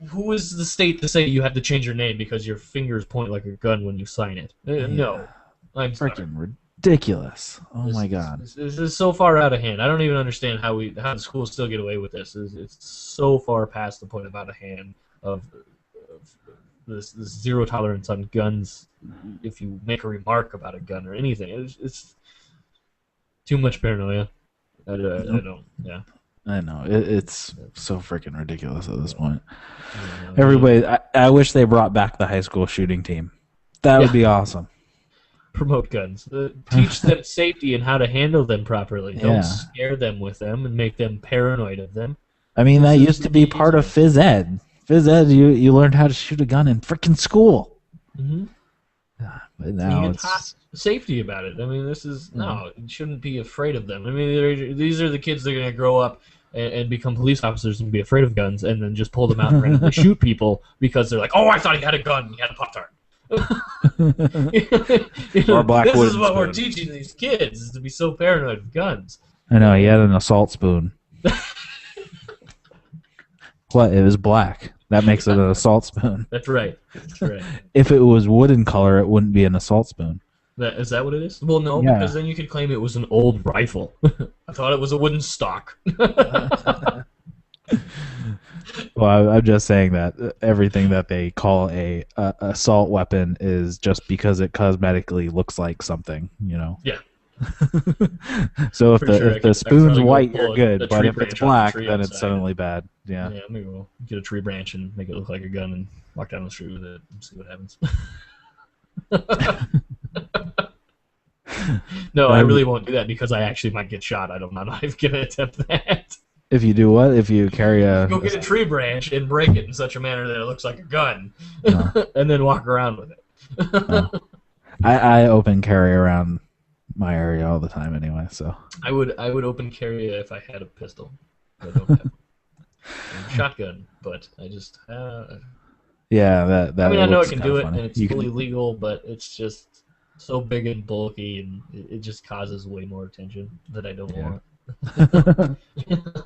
Who is the state to say you have to change your name because your fingers point like a gun when you sign it? No. I'm freaking ridiculous. Oh my god. This is so far out of hand. I don't even understand how the schools still get away with this. It's so far past the point of out of hand of this zero tolerance on guns if you make a remark about a gun or anything. It's too much paranoia. I don't. Yeah. I know. It's so freaking ridiculous at this point. Everybody, I wish they brought back the high school shooting team. That would be awesome. Promote guns. Teach them safety and how to handle them properly. Don't scare them with them and make them paranoid of them. I mean, that used to be part of phys ed. Phys ed, you learned how to shoot a gun in freaking school. Mm-hmm. But now it's safety about it. I mean, this is no. You shouldn't be afraid of them. I mean, these are the kids that are going to grow up and become police officers and be afraid of guns, and then just pull them out and randomly shoot people because they're like, "Oh, I thought he had a gun. He had a Pop-Tart." Or black this is spoon. what we're teaching these kids: is to be so paranoid of guns. I know. He had an assault spoon. What? It was black. That makes it an assault spoon. That's right. That's right. If it was wooden color, it wouldn't be an assault spoon. Is that what it is? Well, no, because then you could claim it was an old rifle. I thought it was a wooden stock. Well, I'm just saying that everything that they call a assault weapon is just because it cosmetically looks like something, you know. Yeah. So if the spoon's white, you're good, but if it's black, then it's suddenly bad. Yeah. Yeah, maybe we'll get a tree branch and make it look like a gun and walk down the street with it and see what happens. No, I really won't do that because I actually might get shot. I'm not even going to attempt that. If you do what? If you carry go get a tree branch and break it in such a manner that it looks like a gun, and then walk around with it. I open carry around my area all the time anyway. So I would open carry if I had a pistol. I don't have a shotgun, but I just yeah, I that mean, it I know I looks can kind of do it, funny. and it's You fully can, legal, but it's just so big and bulky, and it just causes way more attention that I don't yeah. want.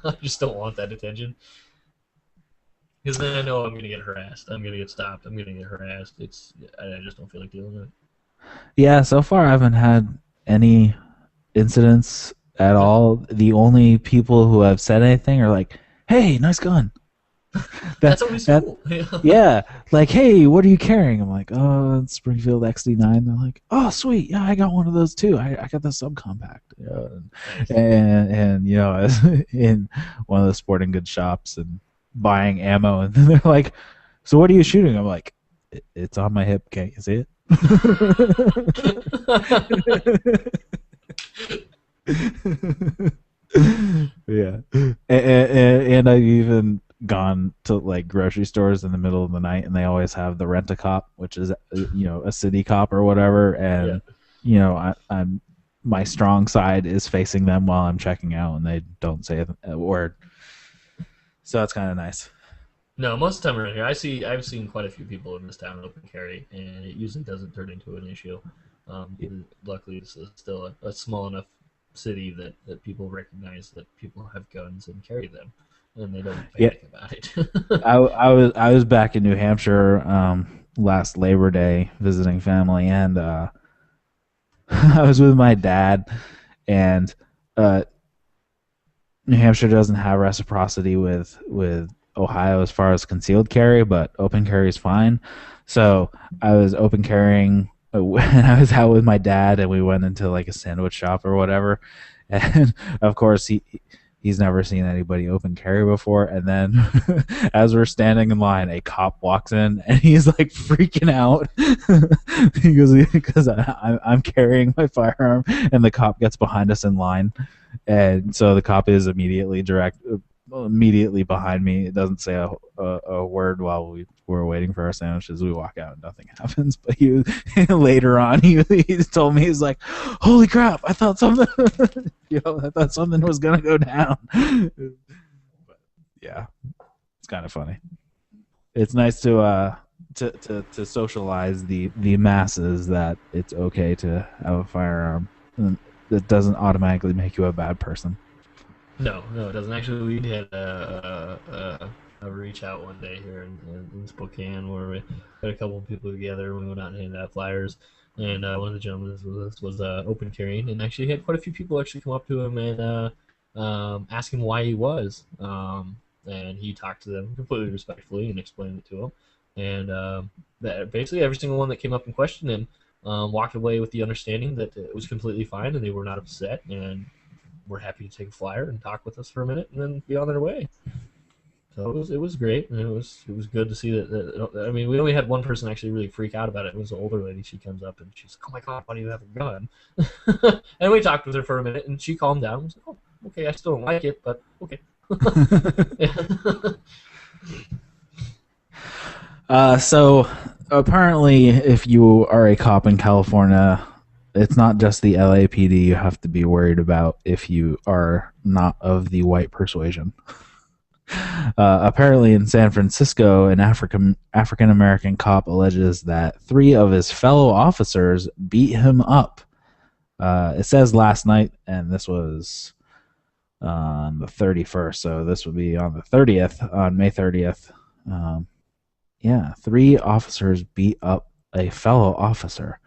I just don't want that attention because then I know I'm gonna get harassed. I'm gonna get stopped. I'm gonna get harassed. I just don't feel like dealing with it. Yeah, so far I haven't had any incidents at Yeah, all. The only people who have said anything are like, "Hey, nice gun." That that's always that cool. yeah, like, "Hey, what are you carrying?" I'm like, "Oh, it's Springfield XD9." They're like, "Oh, sweet, yeah, I got one of those too. I got the subcompact." Nice. And I was in one of the sporting goods shops and buying ammo, and they're like, "So what are you shooting?" I'm like, It's on my hip. Can't you see it?" Yeah, and I've even gone to like grocery stores in the middle of the night, and they always have the rent a cop, which is a city cop or whatever, Yeah. and I'm my strong side is facing them while I'm checking out, and they don't say a word, so that's kind of nice. No, most of the time around here, I've seen quite a few people in this town open carry, and it usually doesn't turn into an issue. Luckily, this is still a small enough city that people recognize that people have guns and carry them, and they don't Yeah, panic about it. I was back in New Hampshire last Labor Day visiting family, and I was with my dad, and uh, New Hampshire doesn't have reciprocity with Ohio as far as concealed carry, but open carry is fine. So I was open carrying when I was out with my dad, and we went into like a sandwich shop or whatever. And of course, he's never seen anybody open carry before. And then as we're standing in line, a cop walks in, and he's like freaking out. He goes, because I'm carrying my firearm, and the cop gets behind us in line, and so the cop is immediately behind me. It doesn't say a word while we're waiting for our sandwiches. We walk out and nothing happens. But later on he told me, he's like, "Holy crap! I thought something I thought something was gonna go down." But yeah, it's kind of funny. It's nice to socialize the masses that it's okay to have a firearm, and that doesn't automatically make you a bad person. No, no, it doesn't. Actually, we had a reach out one day here in Spokane where we had a couple of people together. We went out and handed out flyers, and one of the gentlemen was open carrying, and actually he had quite a few people actually come up to him and ask him why he was. And he talked to them completely respectfully and explained it to them. And basically, every single one that came up and questioned him walked away with the understanding that it was completely fine and they were not upset and were happy to take a flyer and talk with us for a minute and then be on their way. So it was great, and it was good to see that. I mean, we only had one person actually really freak out about it. It was an older lady. She comes up and she's like, "Oh my god, why do you have a gun?" And we talked with her for a minute, and she calmed down. I was like, "Oh, okay, I still don't like it, but okay." So apparently, if you are a cop in California, it's not just the LAPD you have to be worried about if you are not of the white persuasion. Apparently, in San Francisco, an African American cop alleges that three of his fellow officers beat him up. It says last night, and this was on the 31st, so this would be on the 30th, on May 30th. Yeah, three officers beat up a fellow officer,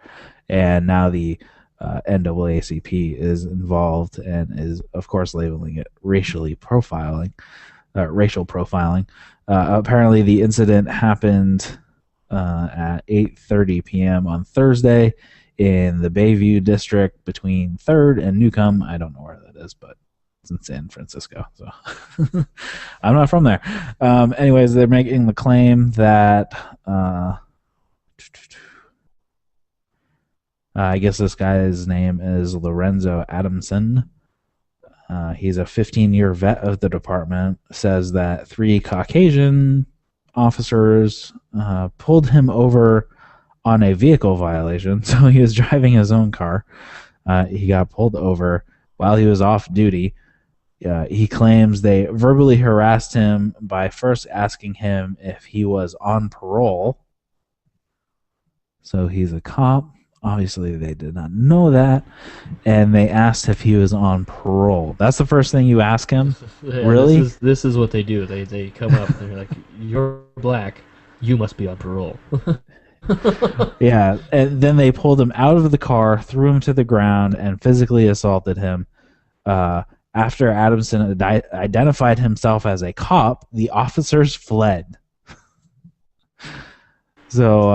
and now the NAACP is involved and is, of course, labeling it racial profiling. Apparently, the incident happened at 8:30 p.m. on Thursday in the Bayview district between Third and Newcomb. I don't know where that is, but it's in San Francisco, so I'm not from there. Anyways, they're making the claim that I guess this guy's name is Lorenzo Adamson. He's a 15-year vet of the department. Says that three Caucasian officers pulled him over on a vehicle violation. So he was driving his own car. He got pulled over while he was off duty. He claims they verbally harassed him by first asking him if he was on parole. So he's a cop. Obviously, they did not know that. And they asked if he was on parole. That's the first thing you ask him? Yeah, Really? This is what they do. They come up and they're like, "You're black. You must be on parole." Yeah. And then they pulled him out of the car, threw him to the ground, and physically assaulted him. After Adamson identified himself as a cop, the officers fled. So,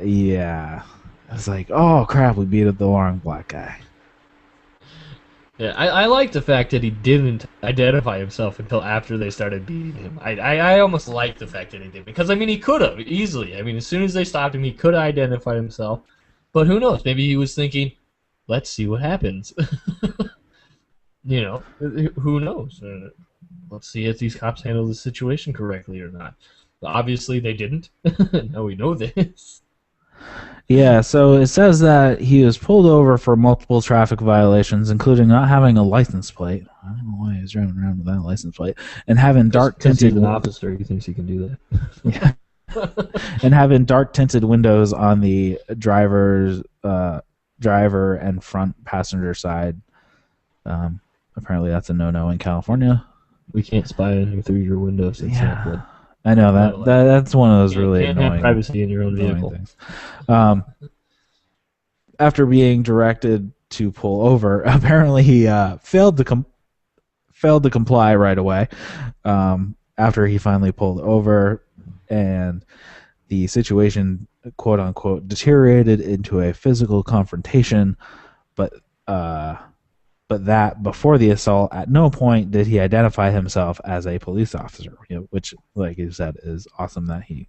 yeah. It's like, oh, crap, we beat up the wrong black guy. Yeah, I like the fact that he didn't identify himself until after they started beating him. I almost like the fact that he did, because, I mean, he could have, easily. I mean, as soon as they stopped him, he could have identified himself. But who knows? Maybe he was thinking, let's see what happens. You know, who knows? Let's see if these cops handle the situation correctly or not. But obviously, they didn't. Now we know this. Yeah, so it says that he was pulled over for multiple traffic violations, including not having a license plate. I don't know why he's driving around without a license plate, and having dark tinted. He's an officer. He thinks he can do that. Yeah. And having dark tinted windows on the driver and front passenger side. Apparently, that's a no-no in California. We can't spy on you through your windows. Yeah. I know that's one of those really can't annoying have privacy in your own vehicle things. After being directed to pull over, apparently he failed to comply right away. After he finally pulled over, and the situation, quote unquote, deteriorated into a physical confrontation, but that before the assault, at no point did he identify himself as a police officer, which, like you said, is awesome that he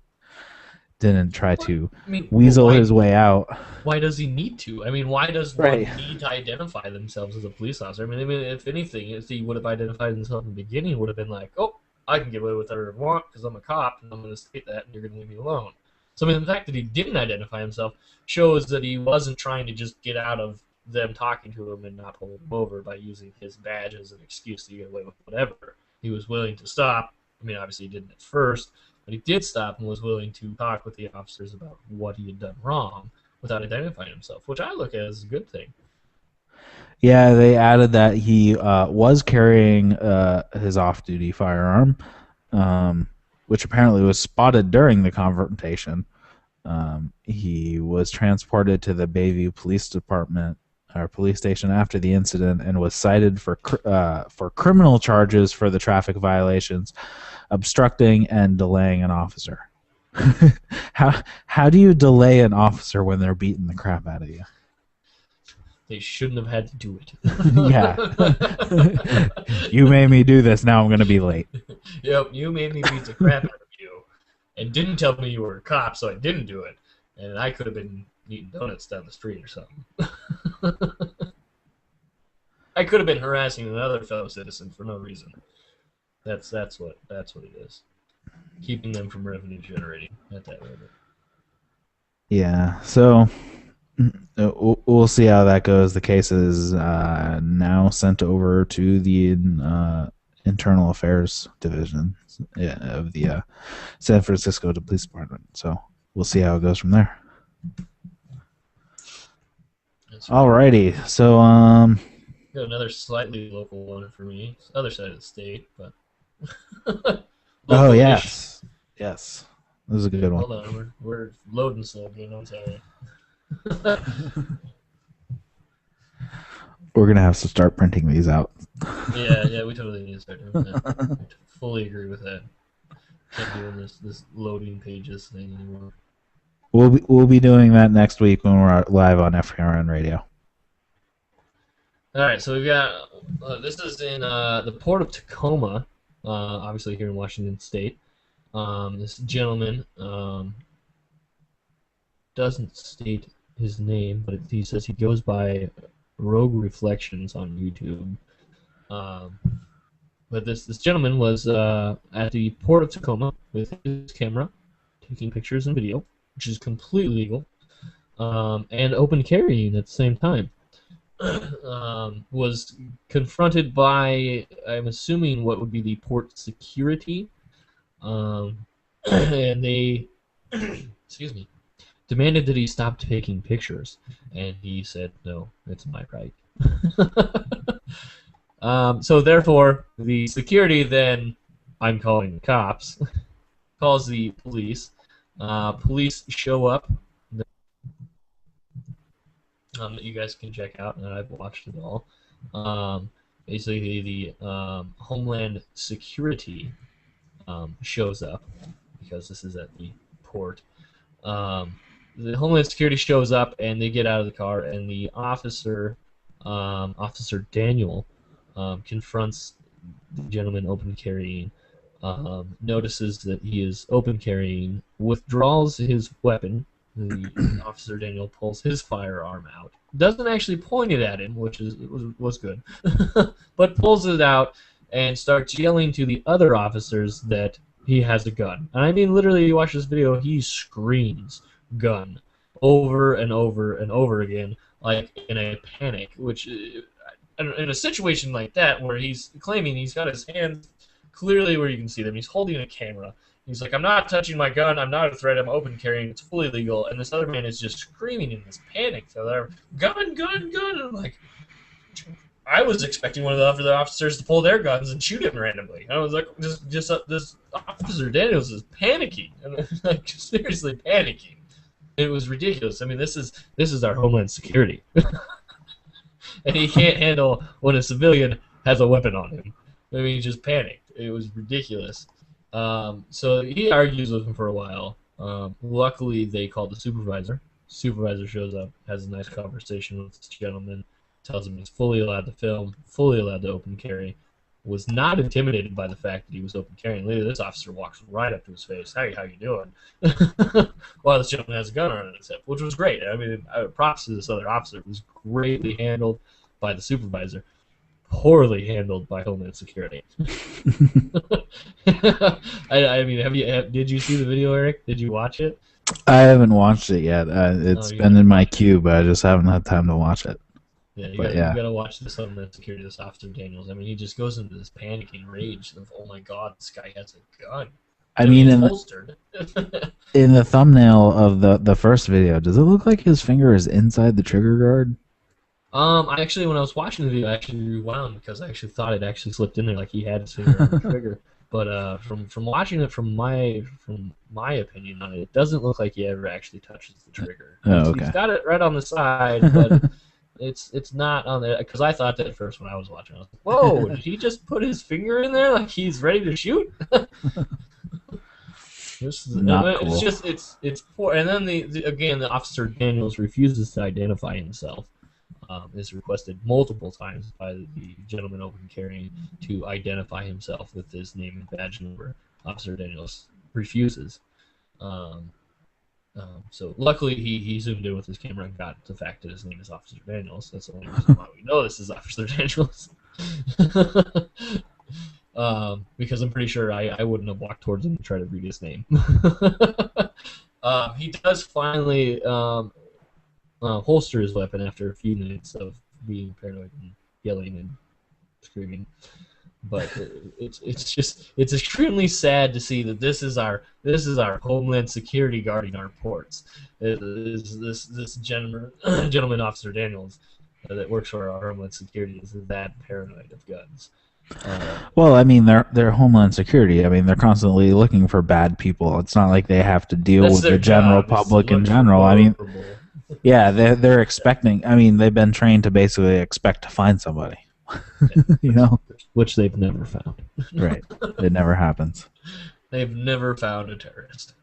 didn't try to weasel his way out. Why does he need to? I mean, why does one need to identify themselves as a police officer? I mean, if anything, if he would have identified himself in the beginning, he would have been like, oh, I can get away with whatever I want because I'm a cop and I'm going to state that and you're going to leave me alone. So, I mean, the fact that he didn't identify himself shows that he wasn't trying to just get out of them talking to him and not pull him over by using his badge as an excuse to get away with whatever. He was willing to stop. I mean, obviously he didn't at first, but he did stop and was willing to talk with the officers about what he had done wrong without identifying himself, which I look at as a good thing. Yeah, they added that he was carrying his off-duty firearm, which apparently was spotted during the confrontation. He was transported to the Bayview Police Department or police station after the incident and was cited for criminal charges for the traffic violations, obstructing and delaying an officer. How do you delay an officer when they're beating the crap out of you? They shouldn't have had to do it. Yeah. You made me do this. Now I'm going to be late. Yep, you made me beat the crap out of you and didn't tell me you were a cop, so I didn't do it. And I could have been eating donuts down the street or something. I could have been harassing another fellow citizen for no reason. That's what it is. Keeping them from revenue generating at that level. Yeah, so we'll see how that goes. The case is now sent over to the Internal Affairs Division of the San Francisco Police Department. So we'll see how it goes from there. Alrighty, so got another slightly local one for me. It's the other side of the state, but oh yes, this is a good one. Hold on, we're loading slow again. I'm sorry. We're gonna have to start printing these out. Yeah, we totally need to start doing that. I fully agree with that. Can't do this loading pages thing anymore. We'll be doing that next week when we're live on FRN Radio. All right, so we've got this is in the port of Tacoma, obviously here in Washington State. This gentleman doesn't state his name, but he says he goes by Rogue Reflections on YouTube. But this gentleman was at the port of Tacoma with his camera, taking pictures and video, which is completely legal, and open carrying at the same time. was confronted by, I'm assuming, what would be the port security, um, and they, excuse me, demanded that he stop taking pictures, and he said, "No, it's my right." So therefore, the security then, I'm calling the cops, calls the police. Police show up. That you guys can check out, and I've watched it all. Basically, the Homeland Security shows up because this is at the port. Um, the Homeland Security shows up, and they get out of the car, and the officer, Officer Daniel, confronts the gentleman open carrying. Notices that he is open carrying, withdraws his weapon. The Officer Daniel pulls his firearm out. Doesn't actually point it at him, which was good, but pulls it out and starts yelling to the other officers that he has a gun. And I mean, literally, you watch this video, he screams "gun" over and over and over again, like in a panic. Which, in a situation like that, where he's claiming he's got his hands clearly where you can see them, he's holding a camera. He's like, "I'm not touching my gun. I'm not a threat. I'm open carrying. It's fully legal." And this other man is just screaming in this panic. So they're, "Gun, gun, gun!" And I'm like, I was expecting one of the other officers to pull their guns and shoot him randomly. I was like, this Officer Daniels is panicking, and like seriously panicking. It was ridiculous. I mean, this is our Homeland Security, and he can't handle when a civilian has a weapon on him. I mean, he just panicked. It was ridiculous. So he argues with him for a while. Luckily, they called the supervisor. Supervisor shows up, has a nice conversation with this gentleman, tells him he's fully allowed to film, fully allowed to open carry, was not intimidated by the fact that he was open carrying. Later, this officer walks right up to his face. "Hey, how you doing?" While this gentleman has a gun on his hip, which was great. I mean, props to this other officer. It was greatly handled by the supervisor. Poorly handled by Homeland Security. I mean, did you see the video, Eric? Did you watch it? I haven't watched it yet. It's been in my queue, but I just haven't had time to watch it. Yeah, you gotta watch this Homeland Security, this Officer Daniels. I mean, he just goes into this panicking rage of, "Oh my God, this guy has a gun." I mean, holstered. In the thumbnail of the first video, does it look like his finger is inside the trigger guard? I actually, when I was watching the video, I actually rewound because I actually thought it actually slipped in there, like he had his finger on the trigger. But from watching it, from my opinion on it, it doesn't look like he ever actually touches the trigger. Oh, okay. He's got it right on the side, but it's not on there, because I thought that at first when I was watching. I was like, "Whoa, did he just put his finger in there like he's ready to shoot?" Not cool. It's poor. And then again, the Officer Daniels refuses to identify himself. Is requested multiple times by the gentleman open carrying to identify himself with his name and badge number. Officer Daniels refuses. So luckily he zoomed in with his camera and got the fact that his name is Officer Daniels. That's the only reason why we know this is Officer Daniels. Because I'm pretty sure I wouldn't have walked towards him to try to read his name. He does finally holster his weapon after a few minutes of being paranoid and yelling and screaming. But it's extremely sad to see that this is our Homeland Security guarding our ports. This gentleman Officer Daniels that works for our Homeland Security is that paranoid of guns. Well, I mean, they're Homeland Security. I mean, they're constantly looking for bad people. It's not like they have to deal with the general public in general. I mean, yeah, they're expecting. I mean, they've been trained to basically expect to find somebody. You know, which they've never found. Right, it never happens. They've never found a terrorist.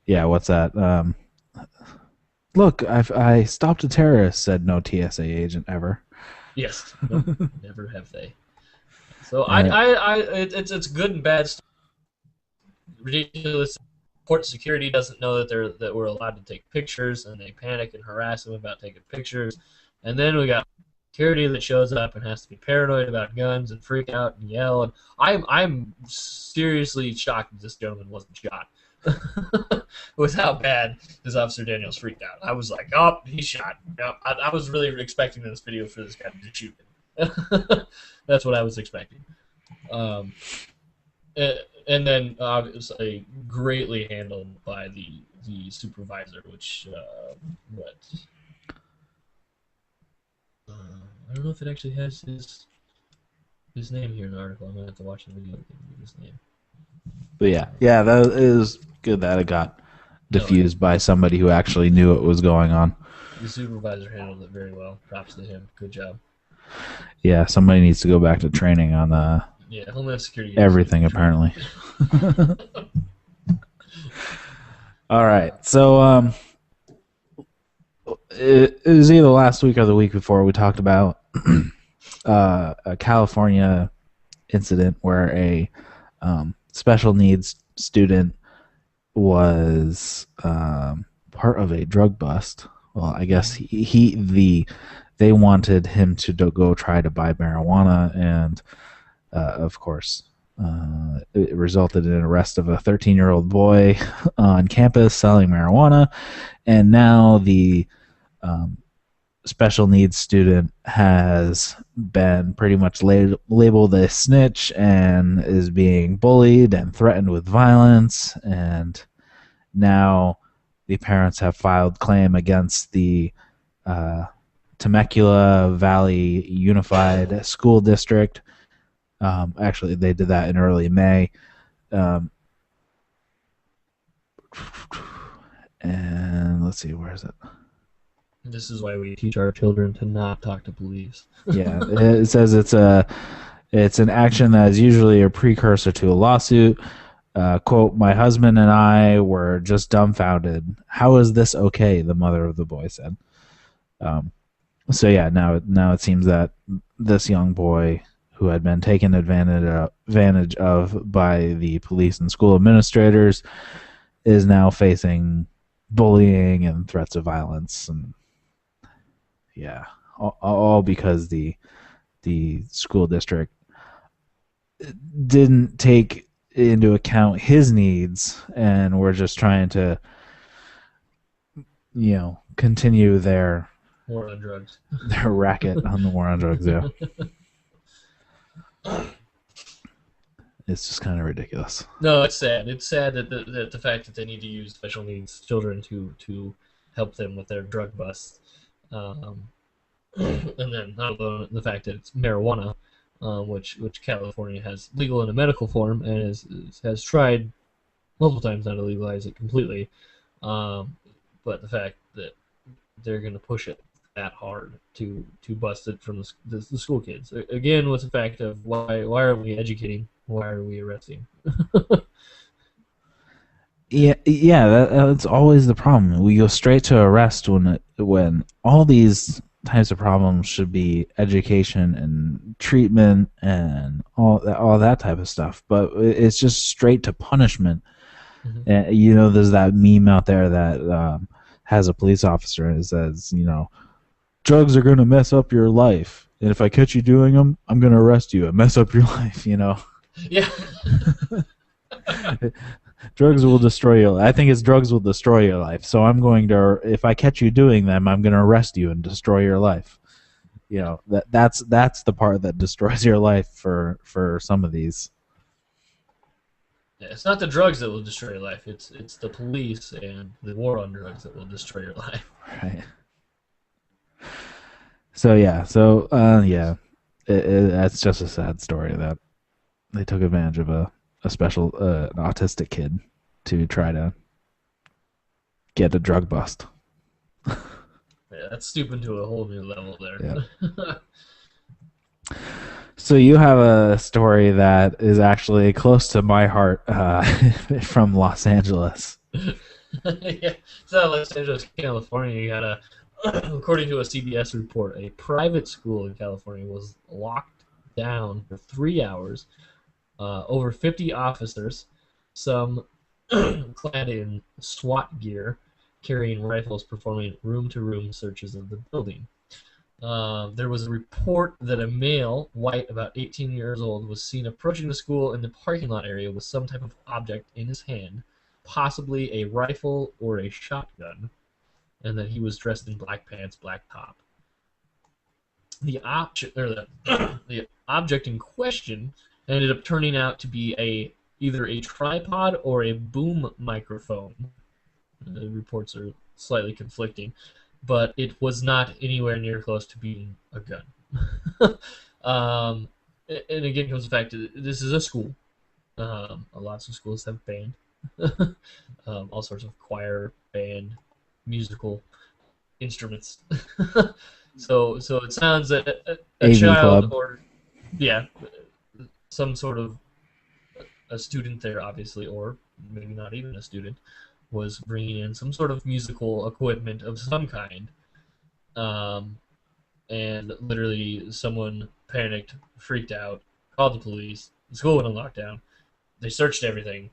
Yeah, what's that? Look, I stopped a terrorist. Said no TSA agent ever. Yes, no, never have they. So it's good and bad. Ridiculous. Port security doesn't know that we're allowed to take pictures, and they panic and harass him about taking pictures. And then we got security that shows up and has to be paranoid about guns and freak out and yell. And I'm seriously shocked that this gentleman wasn't shot. was how bad this Officer Daniels freaked out. I was like, oh, he's shot. I was really expecting this video for this guy to shoot him. That's what I was expecting. Um, and then obviously greatly handled by the supervisor, which what I don't know if it actually has his name here in the article. I'm gonna have to watch the video to get his name. But yeah, that is good that it got diffused by somebody who actually knew what was going on. The supervisor handled it very well. Props to him. Good job. Yeah, somebody needs to go back to training on Homeland Security. Everything apparently. All right, so it was either last week or the week before we talked about a California incident where a special needs student was part of a drug bust. Well, I guess they wanted him to go try to buy marijuana, and of course, it resulted in an arrest of a 13-year-old boy on campus selling marijuana, and now the special needs student has been pretty much labeled a snitch and is being bullied and threatened with violence, and now the parents have filed claim against the Temecula Valley Unified School District. Actually, they did that in early May. And let's see, where is it? This is why we teach our children to not talk to police. Yeah, it says it's an action that is usually a precursor to a lawsuit. Quote, "My husband and I were just dumbfounded. How is this okay?" The mother of the boy said. So yeah, now it seems that this young boy, who had been taken advantage of by the police and school administrators, is now facing bullying and threats of violence, and yeah, all because the school district didn't take into account his needs, and were just trying to, continue their war on drugs, their racket on the war on drugs. Yeah. It's just kind of ridiculous. No, it's sad. It's sad that the fact that they need to use special needs children to help them with their drug busts, and then not alone the fact that it's marijuana, which California has legal in a medical form and has tried multiple times not to legalize it completely, but the fact that they're going to push it that hard to bust it from the school kids, again, with the fact of why are we educating? Why are we arresting? Yeah, that's always the problem. We go straight to arrest when all these types of problems should be education and treatment and all that type of stuff. But it's just straight to punishment. Mm-hmm. And, there's that meme out there that has a police officer and it says, drugs are going to mess up your life, and if I catch you doing them, I'm going to arrest you and mess up your life. Yeah. Drugs will destroy your life. I think it's drugs will destroy your life. So I'm going to, if I catch you doing them, I'm going to arrest you and destroy your life. That's the part that destroys your life for some of these. Yeah, it's not the drugs that will destroy your life. It's the police and the war on drugs that will destroy your life. Right. So yeah, that's just a sad story that they took advantage of a special an autistic kid to try to get a drug bust. Yeah, that's stooping to a whole new level there. Yeah. So you have a story that is actually close to my heart, from Los Angeles. Yeah, so Los Angeles, California, you got according to a CBS report, a private school in California was locked down for 3 hours. Over 50 officers, some clad in SWAT gear, carrying rifles, performing room-to-room searches of the building. There was a report that a male, white, about 18 years old, was seen approaching the school in the parking lot area with some type of object in his hand. possibly a rifle or a shotgun, and that he was dressed in black pants, black top. The object or the object in question ended up turning out to be either a tripod or a boom microphone. The reports are slightly conflicting, but it was not anywhere near close to being a gun. um, and again, comes the fact that this is a school. Lots of schools have band, all sorts of choir, band, musical instruments. So it sounds that a AV child, club. or yeah, some sort of a student there, obviously, or maybe not even a student, was bringing in some sort of musical equipment of some kind. Um, and literally, someone panicked, freaked out, called the police. The school went on lockdown. They searched everything,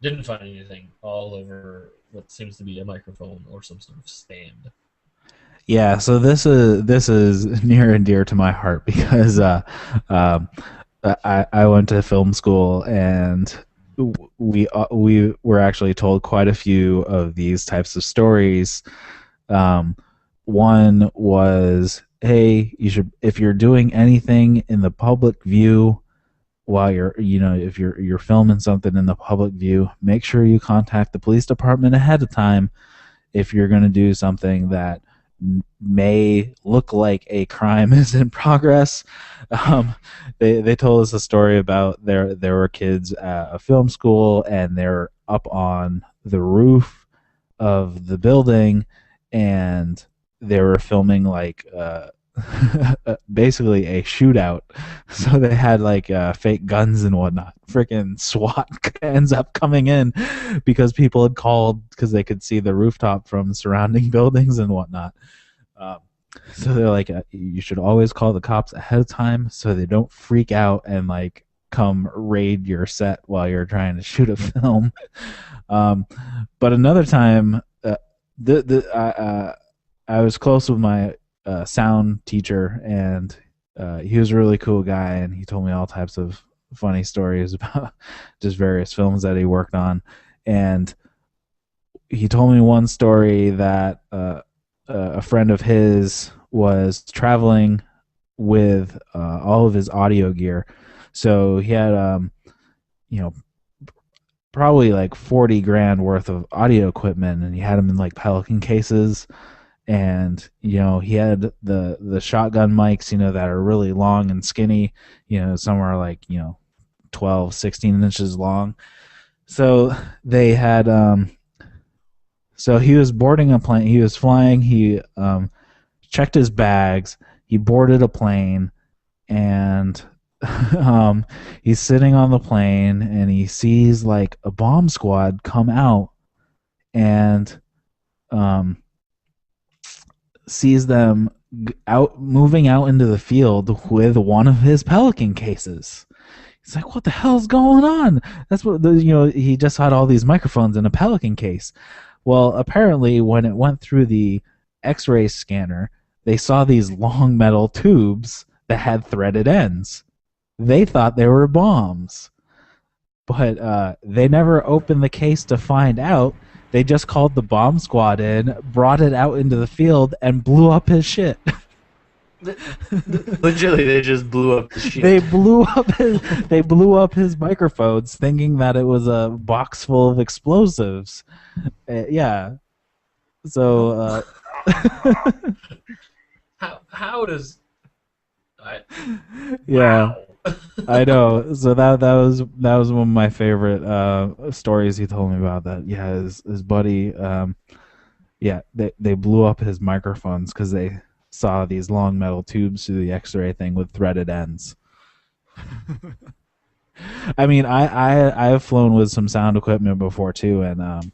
didn't find anything all over what seems to be a microphone or some sort of stand. Yeah, so this is near and dear to my heart because um, I went to film school and we were actually told quite a few of these types of stories. Um, One was, hey, you should, if you're doing anything in the public view while if you're filming something in the public view, make sure you contact the police department ahead of time if you're going to do something that may look like a crime is in progress. They told us a story about there were kids at a film school and they're up on the roof of the building and they were filming like basically a shootout. So they had like fake guns and whatnot. Freaking SWAT ends up coming in because people had called because they could see the rooftop from surrounding buildings and whatnot. Um, so they're like, you should always call the cops ahead of time so they don't freak out and like come raid your set while you're trying to shoot a film. Um, but another time, I was close with my sound teacher, and he was a really cool guy, and he told me all types of funny stories about just various films that he worked on. And he told me one story that a friend of his was traveling with all of his audio gear. So he had, you know, probably like 40 grand worth of audio equipment, and he had them in like Pelican cases. And he had the shotgun mics, that are really long and skinny, some are like 12, 16 inches long. So they had so he was boarding a plane, he was flying, he checked his bags, he boarded a plane, and he's sitting on the plane and he sees like a bomb squad come out and sees them moving out into the field with one of his Pelican cases. He's like, what the hell's going on? That's what he just had all these microphones in a Pelican case. Well, apparently when it went through the X-ray scanner, they saw these long metal tubes that had threaded ends. They thought they were bombs, but they never opened the case to find out. They just called the bomb squad in, brought it out into the field, and blew up his shit. Literally, they just blew up the shit. They blew up his microphones, thinking that it was a box full of explosives. Yeah. So. How does? Yeah. Wow. I know. So that was one of my favorite stories he told me about that. Yeah, his buddy. Yeah, they blew up his microphones because they saw these long metal tubes through the X-ray thing with threaded ends. I mean, I have flown with some sound equipment before too, and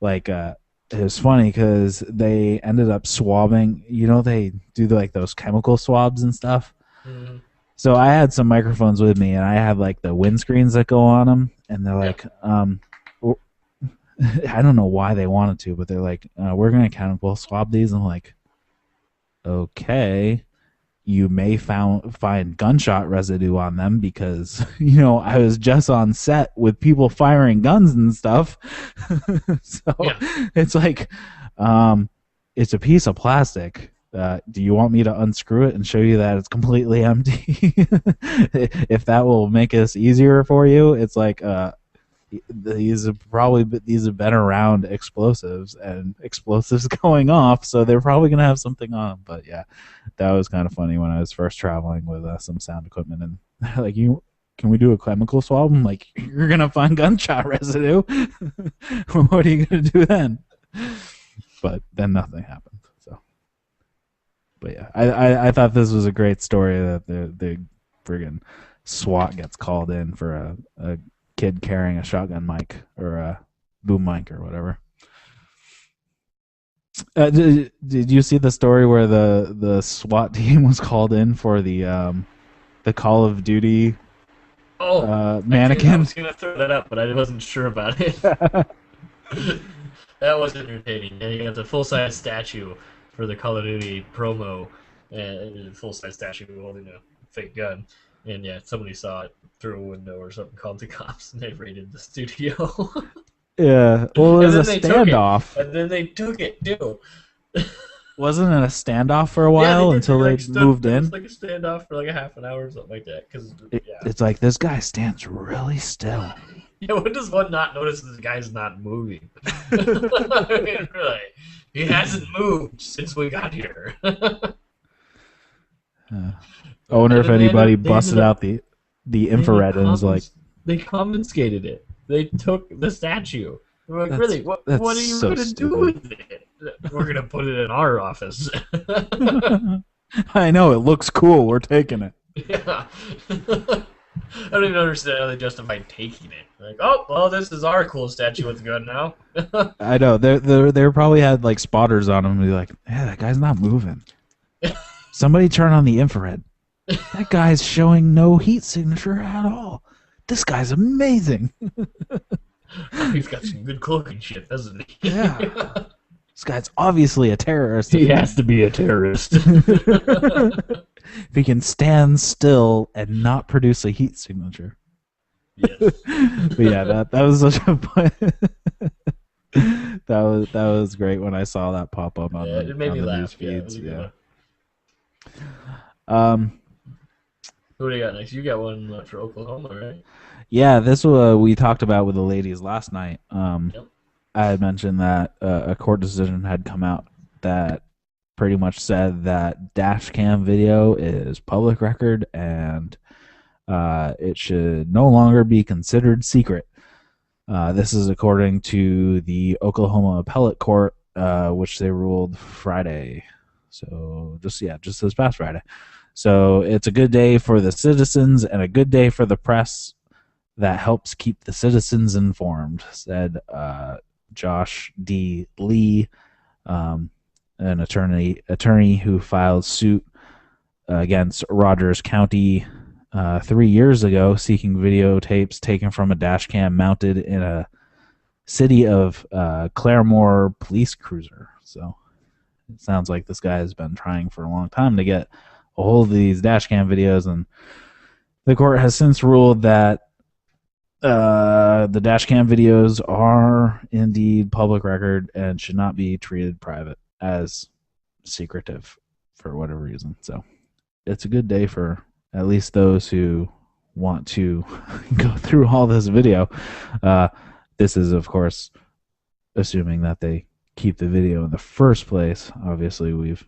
it was funny because they ended up swabbing. They do like those chemical swabs and stuff. Mm-hmm. So I had some microphones with me, and I had like the windscreens that go on them, and they're like, I don't know why they wanted to, but they're like, we're gonna chemical swab these. I'm like, okay, you may find gunshot residue on them because I was just on set with people firing guns and stuff. So Yeah. it's like, it's a piece of plastic. Do you want me to unscrew it and show you that it's completely empty? If that will make this easier for you, it's like, these have been around explosives and explosives going off, so they're probably gonna have something on them. But yeah, that was kind of funny when I was first traveling with some sound equipment, and like, can we do a chemical swab? I'm like, you're gonna find gunshot residue. What are you gonna do then? But then nothing happened. So, but yeah, I thought this was a great story that the friggin' SWAT gets called in for a kid carrying a shotgun mic or a boom mic or whatever. Did you see the story where the SWAT team was called in for the Call of Duty mannequin? I was gonna throw that up, but I wasn't sure about it. That was entertaining. And you got the full-size statue for the Call of Duty promo, and full-size statue holding a fake gun. And yeah, somebody saw it through a window or something, called the cops, and they raided the studio. Yeah, well, it was a standoff. And then they took it too. Wasn't it a standoff for a while until they moved in? It was like a standoff for like a half an hour or something like that. It's like, this guy stands really still. Yeah, when does one not notice this guy's not moving? I mean, really, he hasn't moved since we got here. I wonder if anybody busted out the infrared and was like, they confiscated it. They took the statue. We're like, really, what are you so going to do with it? We're going to put it in our office. I know, it looks cool. We're taking it. Yeah. I don't even understand how they justified taking it. Like, oh, well, this is our cool statue with a gun now. I know. They probably had like spotters on them and be like, yeah, that guy's not moving. Somebody turn on the infrared. That guy's showing no heat signature at all. This guy's amazing. He's got some good cloaking shit, doesn't he? Yeah. This guy's obviously a terrorist. He has to be a terrorist. If he can stand still and not produce a heat signature. Yes. But yeah, that was such a that was great when I saw that pop up on it made me laugh. News feeds. Yeah. Who do you got next? You got one for Oklahoma, right? Yeah, this we talked about with the ladies last night. Yep. I had mentioned that a court decision had come out that pretty much said that dash cam video is public record and it should no longer be considered secret. This is according to the Oklahoma Appellate Court, which they ruled Friday. So just this past Friday. So it's a good day for the citizens and a good day for the press that helps keep the citizens informed, said Josh D. Lee, an attorney who filed suit against Rogers County 3 years ago, seeking videotapes taken from a dash cam mounted in a city of Claremore police cruiser. So it sounds like this guy has been trying for a long time to get a hold of these dash cam videos, and the court has since ruled that the dash cam videos are indeed public record and should not be treated private as secretive for whatever reason. So it's a good day for at least those who want to go through all this video. This is, of course, assuming that they keep the video in the first place. Obviously, we've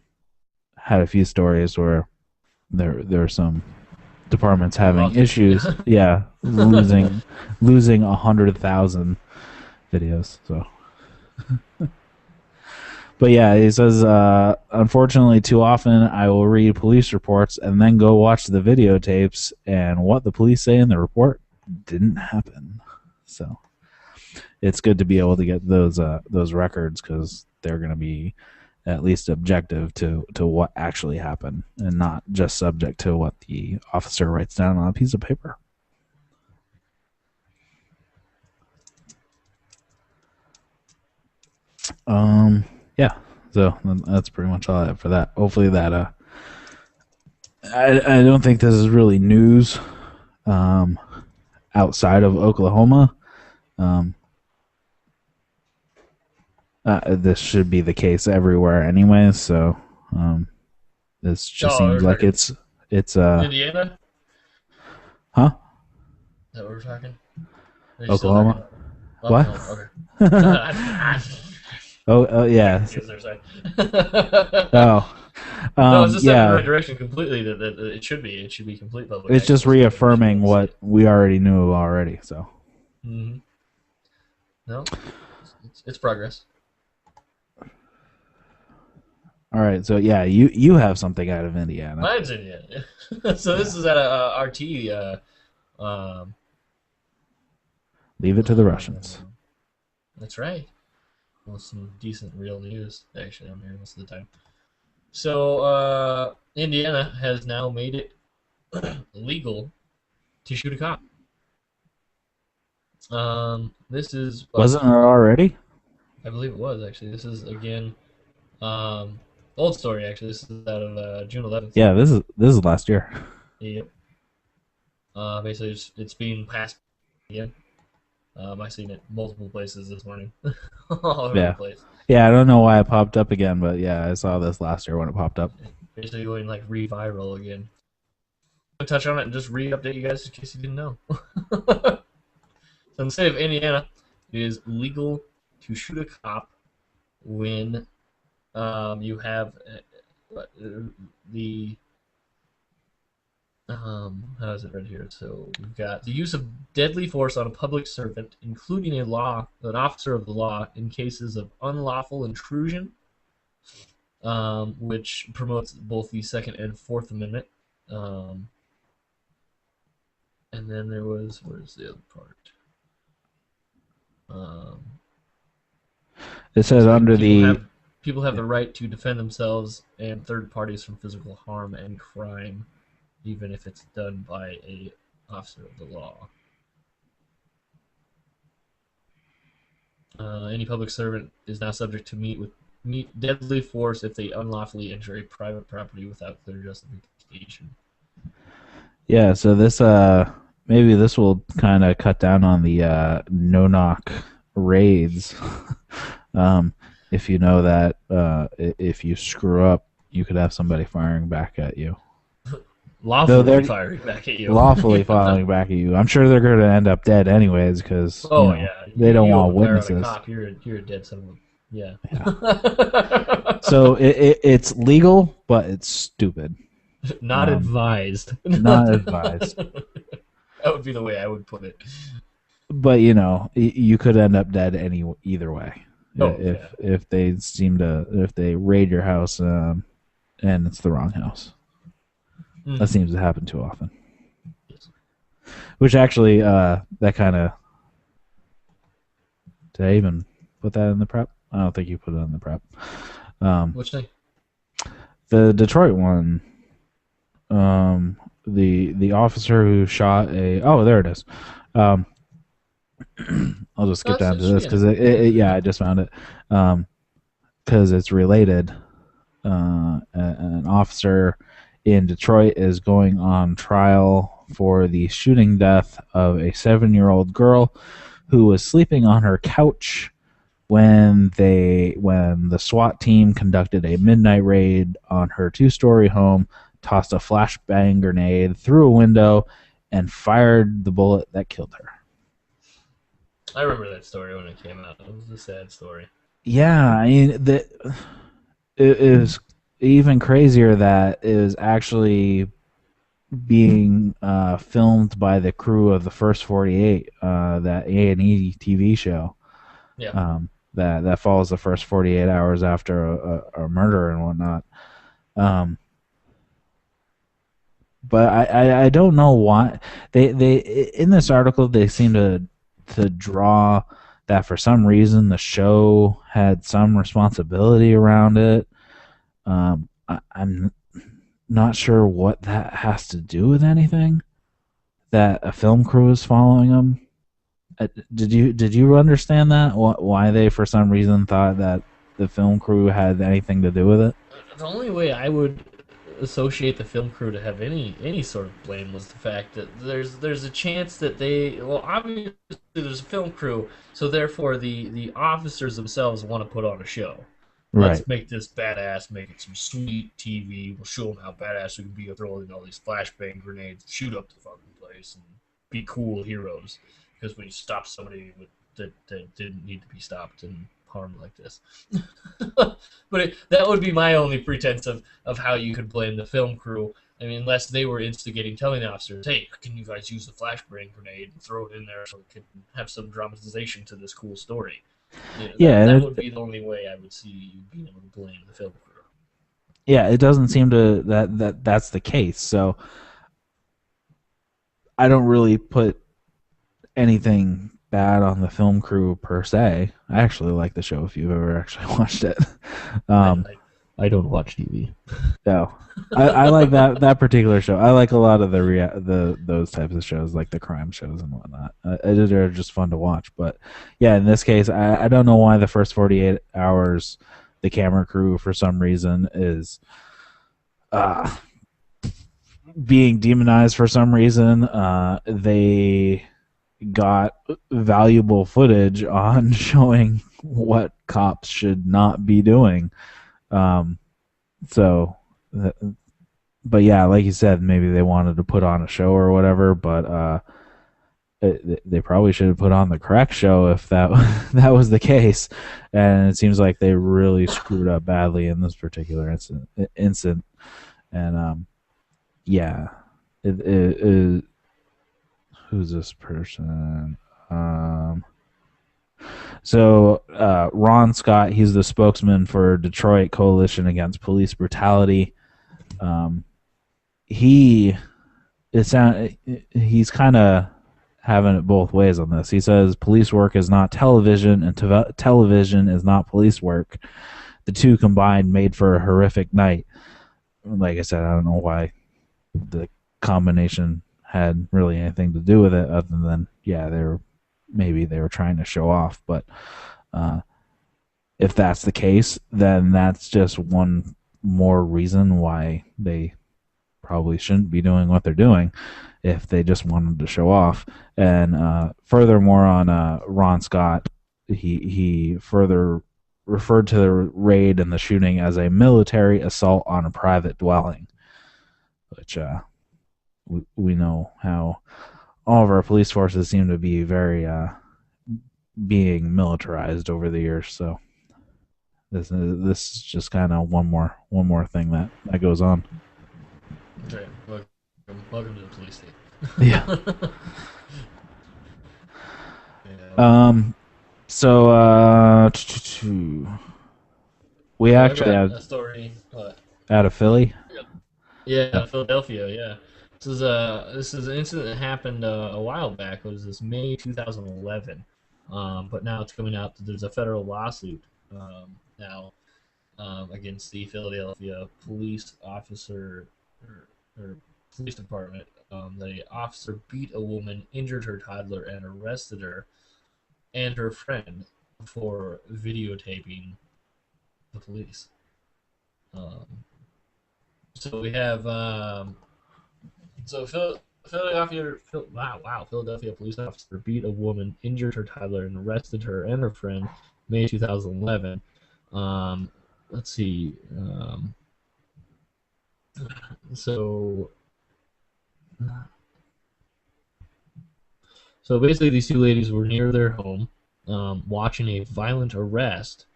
had a few stories where there are some departments having issues. Yeah, losing 100,000 videos. So, but yeah, he says, unfortunately, too often I will read police reports and then go watch the videotapes, and what the police say in the report didn't happen. So it's good to be able to get those records, because they're going to be at least objective to what actually happened and not just subject to what the officer writes down on a piece of paper. Yeah, so that's pretty much all I have for that. Hopefully that I don't think this is really news outside of Oklahoma. Um, this should be the case everywhere anyway. So this just Oh, we're seems like talking it's Indiana? huh? Is that what we're talking? Are you still talking Oklahoma. What? Oklahoma? Okay. Oh I got yeah. confused there, sorry. Oh No, it's a step in the yeah. right direction completely. That it should be. It should be complete public It's just access. Everybody should be reaffirming able to see what it. we already knew already. So Mm-hmm. No, it's progress. all right. So yeah, you have something out of Indiana. Mine's in it. So this Yeah. is at a RT. Um, Leave it to the Russians. that's right. Well, some decent real news. Actually, I'm here most of the time. So Indiana has now made it legal to shoot a cop. This is, Wasn't it already? I believe it was actually. This is again, um, old story actually. This is out of June 11th. Yeah, this is last year. Yep. Basically, it's being passed again. I've seen it multiple places this morning, all over the Yeah. place. Yeah, I don't know why it popped up again, but yeah, I saw this last year when it popped up. Basically, going like re-viral again. I'll touch on it and just re-update you guys in case you didn't know. So in the state of Indiana, it is legal to shoot a cop when you have the how is it right here? So we've got the use of deadly force on a public servant, including an officer of the law, in cases of unlawful intrusion, which promotes both the Second and Fourth Amendment. And then where's the other part? It says So under the people have the right to defend themselves and third parties from physical harm and crime, even if it's done by a officer of the law. Any public servant is now subject to meet deadly force if they unlawfully enter a private property without clear justification. yeah, so this maybe this will kind of cut down on the no knock raids. If you know that if you screw up, you could have somebody firing back at you. Lawfully firing back at you. Lawfully firing back at you. I'm sure they're going to end up dead anyways because they don't want witnesses. Cop, you're a dead son of a yeah. So it's legal, but it's stupid. Not advised. Not advised. That would be the way I would put it. But you could end up dead either way. If they raid your house and it's the wrong house. That seems to happen too often. Yes. Which actually, that kind of... Did I even put that in the prep? I don't think you put it in the prep. Which thing? The Detroit one. The officer who shot a... Oh, there it is. I'll just skip down to this because I just found it. Because it's related. An officer in Detroit is going on trial for the shooting death of a 7-year-old girl who was sleeping on her couch when the SWAT team conducted a midnight raid on her 2-story home, tossed a flashbang grenade through a window, and fired the bullet that killed her. I remember that story when it came out. It was a sad story. Yeah, I mean, it was even crazier that it was actually being filmed by the crew of the First 48, that A&E TV show. Yeah. That follows the first 48 hours after a murder and whatnot. But I don't know why they in this article they seem to draw that for some reason the show had some responsibility around it. I'm not sure what that has to do with anything. That a film crew is following them. Did you understand that? Why they for some reason thought that the film crew had anything to do with it? The only way I would associate the film crew to have any sort of blame was the fact that there's a chance that obviously there's a film crew, so therefore the officers themselves want to put on a show. Right. Let's make this badass, make it some sweet TV. We'll show them how badass we can be with rolling all these flashbang grenades, shoot up the fucking place, and be cool heroes. Because when you stop somebody that didn't need to be stopped and harmed like this. But that would be my only pretense of how you could blame the film crew. I mean, unless they were instigating, telling the officers, hey, can you guys use the flashbang grenade and throw it in there so it can have some dramatization to this cool story. That would be the only way I would see you being able to blame the film crew. Yeah, it doesn't seem to that's the case. So I don't really put anything bad on the film crew per se. I actually like the show if you've ever actually watched it. I don't watch TV. No, I like that particular show. I like a lot of those types of shows, like the crime shows and whatnot. They're just fun to watch. But yeah, in this case, I don't know why the first 48 hours, the camera crew for some reason is being demonized for some reason. They got valuable footage on showing what cops should not be doing. But yeah, like you said, maybe they wanted to put on a show or whatever, but they probably should have put on the correct show if that that was the case. And it seems like they really screwed up badly in this particular incident. And yeah, who's this person? So Ron Scott, he's the spokesman for Detroit Coalition Against Police Brutality. He's kind of having it both ways on this. He says police work is not television, and television is not police work. The two combined made for a horrific night. Like I said, I don't know why the combination had really anything to do with it, other than maybe they were trying to show off. But if that's the case, then that's just one more reason why they probably shouldn't be doing what they're doing if they just wanted to show off. And furthermore, on Ron Scott, he further referred to the raid and the shooting as a military assault on a private dwelling, which we know how all of our police forces seem to be very being militarized over the years. So this is just kind of one more thing that goes on. Okay, welcome to the police state. Yeah. Yeah. So we actually I got had a story. out of Philly. Yeah, Philadelphia. Yeah, this is an incident that happened a while back. It was this May 2011, but now it's coming out that there's a federal lawsuit now against the Philadelphia police officer or police department. The officer beat a woman, injured her toddler, and arrested her and her friend for videotaping the police. So we have Philadelphia police officer beat a woman, injured her toddler, and arrested her and her friend May 2011. Let's see. So basically, these two ladies were near their home, watching a violent arrest,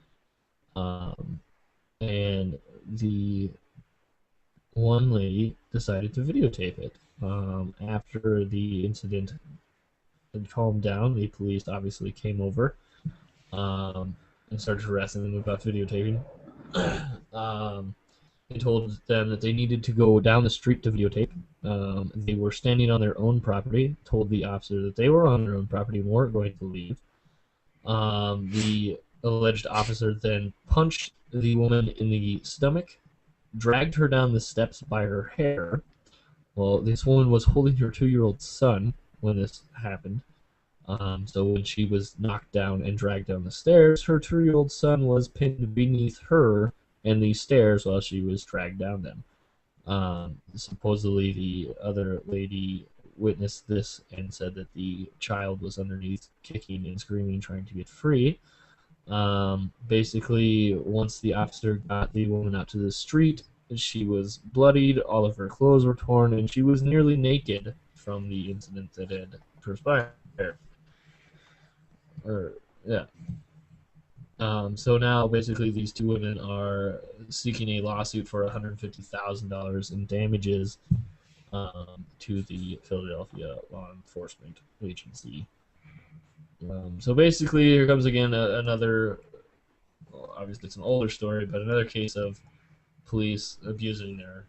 and the one lady decided to videotape it. After the incident had calmed down, the police obviously came over and started harassing them about videotaping. They told them that they needed to go down the street to videotape. They were standing on their own property, told the officer that they were on their own property and weren't going to leave. The alleged officer then punched the woman in the stomach, dragged her down the steps by her hair. Well, this woman was holding her 2-year-old son when this happened. So when she was knocked down and dragged down the stairs, her 2-year-old son was pinned beneath her and these stairs while she was dragged down them. Supposedly, the other lady witnessed this and said that the child was underneath kicking and screaming, trying to get free. Basically, once the officer got the woman out to the street, she was bloodied, all of her clothes were torn, and she was nearly naked from the incident that had transpired. Or, yeah. So now, basically, these two women are seeking a lawsuit for $150,000 in damages to the Philadelphia law enforcement agency. So basically, here comes again another. Well, obviously, it's an older story, but another case of police abusing their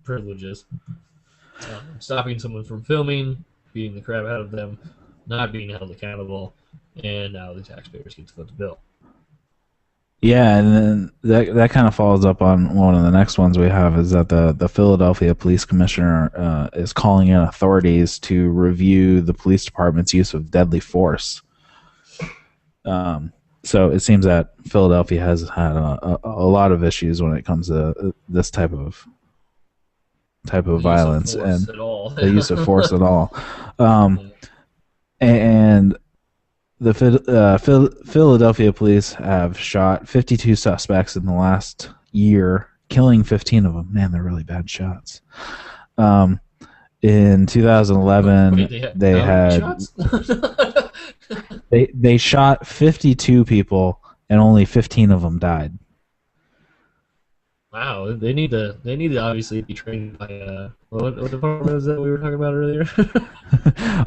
privileges, stopping someone from filming, beating the crap out of them, not being held accountable, and now the taxpayers get to foot the bill. Yeah, and then that kind of follows up on one of the next ones we have is that the Philadelphia police commissioner is calling in authorities to review the police department's use of deadly force. So it seems that Philadelphia has had a lot of issues when it comes to this type of violence and the use of force at all. And the Philadelphia police have shot 52 suspects in the last year, killing 15 of them. Man, they're really bad shots. In 2011, they had they shot 52 people, and only 15 of them died. Wow, they need to obviously be trained by what department is that we were talking about earlier?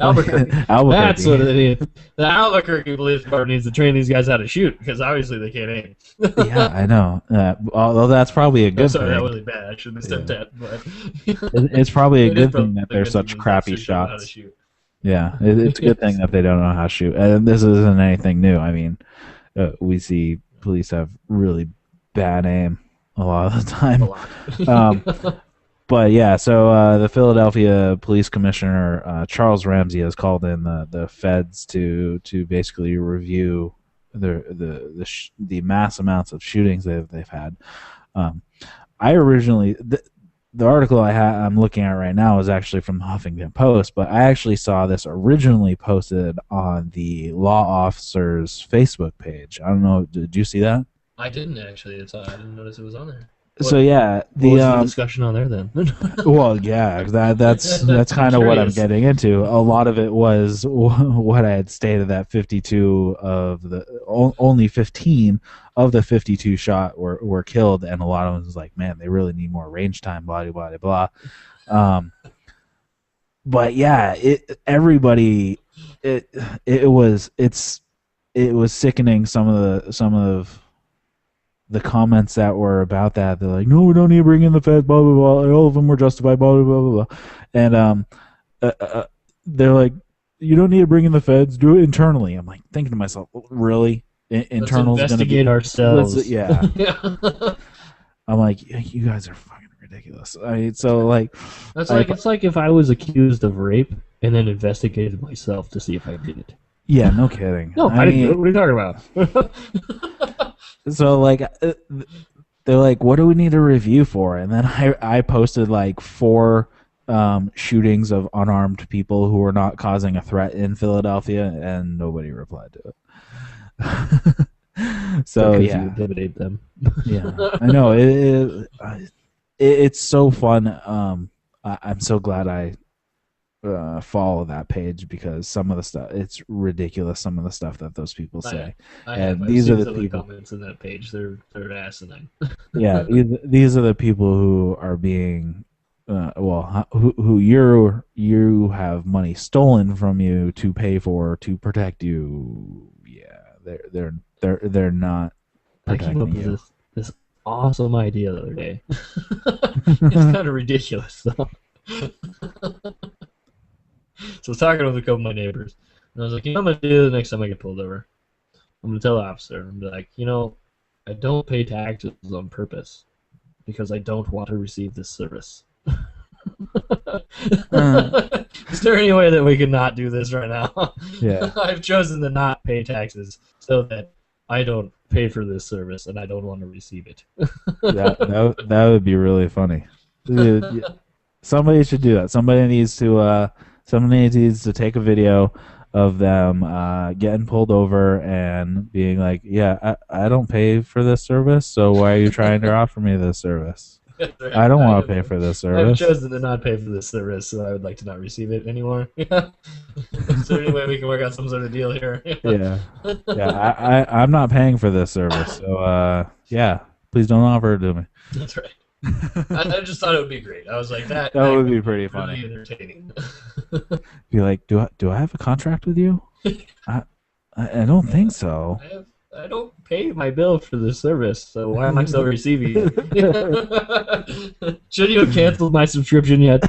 Albuquerque. That's what they need. The Albuquerque police department needs to train these guys how to shoot because obviously they can't aim. Yeah, I know. Although that's probably a good thing. That was really bad. I shouldn't have said that, but it's probably a good thing that they're such crappy shots. Yeah, it's a good thing that they don't know how to shoot. And this isn't anything new. I mean, we see police have really bad aim a lot of the time. But yeah, so the Philadelphia police commissioner Charles Ramsey has called in the feds to basically review the mass amounts of shootings they've had. I originally the article I'm looking at right now is actually from the Huffington Post, but I actually saw this originally posted on the law officer's Facebook page. I don't know, did you see that? I didn't actually. I didn't notice it was on there. So yeah, what was the discussion on there then? Well, yeah, that's kind of what I'm getting into. A lot of it was what I had stated, that 52 of the only 15 of the 52 shot were killed, and a lot of them was like, man, they really need more range time, blah blah blah blah. But yeah, it was sickening. Some of the comments that were about that, they're like, no, we don't need to bring in the feds, blah blah blah. All of them were justified, blah blah blah blah. And they're like, you don't need to bring in the feds, do it internally. I'm like thinking to myself, really? Internal's let's investigate ourselves. Yeah. I'm like, you guys are fucking ridiculous. I mean, so like, it's like if I was accused of rape and then investigated myself to see if I did it. Yeah, no kidding. No, I didn't. What are you talking about? So like, they're like, what do we need a review for? And then I posted like 4 shootings of unarmed people who were not causing a threat in Philadelphia, and nobody replied to it. So yeah, you intimidate them. Yeah, I know it's so fun. I'm so glad I follow that page, because some of the stuff, it's ridiculous, some of the stuff that those people say. These are the people, comments in that page, they're asinine. Yeah, these are the people who are being who you have money stolen from you to pay for to protect you. Yeah, they're not protecting you. This awesome idea the other day. It's kind of ridiculous though. So I was talking with a couple of my neighbors, and I was like, you know what I'm going to do the next time I get pulled over? I'm going to tell the officer, and be like, I don't pay taxes on purpose because I don't want to receive this service. Is there any way that we could not do this right now? Yeah. I've chosen to not pay taxes so that I don't pay for this service and I don't want to receive it. That would be really funny. Yeah, somebody should do that. Somebody needs to take a video of them getting pulled over and being like, "Yeah, I don't pay for this service, so why are you trying to offer me this service? Right. I don't want to pay for this I've service." chosen to not pay for this service, so I would like to not receive it anymore. Is there any way we can work out some sort of deal here? Yeah, I'm not paying for this service, so yeah, please don't offer it to me. That's right. I just thought it would be great. I was like, that Would be pretty really funny. entertaining. Be like, do I have a contract with you? I don't think so. I don't pay my bill for this service, so why am I still receiving it? Should you have canceled my subscription yet? I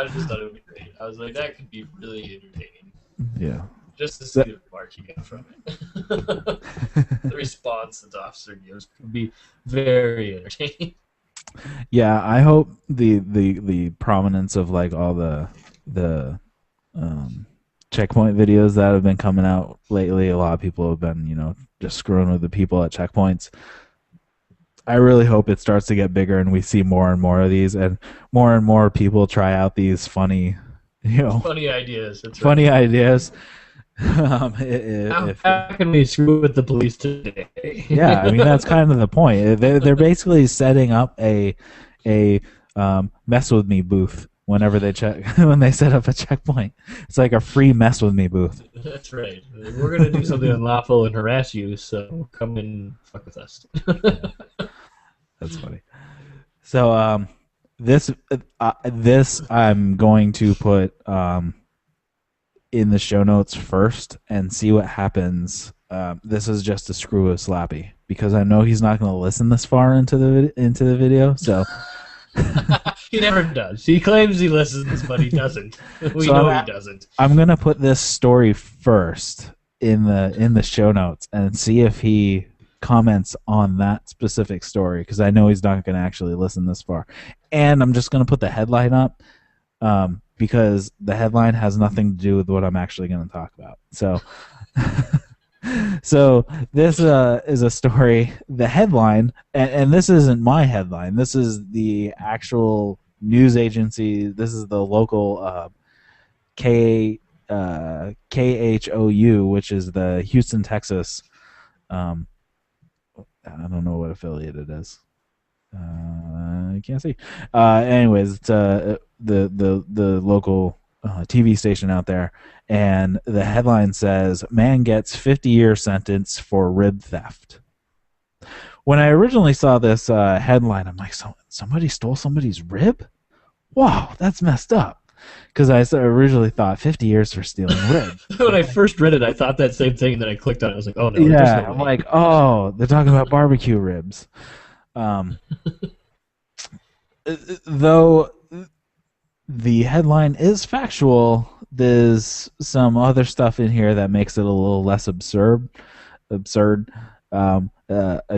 just thought it would be great. I was like, that could be really entertaining. Yeah. Just to see the remark you get from it. The response that the officer gives could be very entertaining. Yeah, I hope the prominence of like all the checkpoint videos that have been coming out lately. A lot of people have been, just screwing with the people at checkpoints. I really hope it starts to get bigger and we see more and more of these, and more people try out these funny, funny ideas. That's funny right. ideas. How can we screw with the police today? Yeah, I mean that's kind of the point. They're basically setting up a mess with me booth whenever they when they set up a checkpoint. It's like a free mess with me booth. That's right. We're gonna do something unlawful and harass you, so come and fuck with us. That's funny. So this I'm going to put in the show notes first and see what happens. This is just to screw with Slappy because I know he's not going to listen this far into the video. So he never does. He claims he listens, but he doesn't. We know he doesn't. I'm going to put this story first in the show notes and see if he comments on that specific story because I know he's not going to actually listen this far. And I'm just going to put the headline up. Because the headline has nothing to do with what I'm actually going to talk about. So, so this is a story. The headline, and this isn't my headline. This is the actual news agency. This is the local KHOU, which is the Houston, Texas. I don't know what affiliate it is. I can't see. Anyways, it's the local TV station out there, and the headline says, "Man gets 50-year sentence for rib theft." When I originally saw this headline, I'm like, somebody stole somebody's rib? Wow, that's messed up. Because I originally thought 50 years for stealing rib. When I first read it, I thought that same thing, and then I clicked on it. I was like, oh no. Yeah, I'm like, oh, they're talking about barbecue ribs. Though the headline is factual, there's some other stuff in here that makes it a little less absurd. A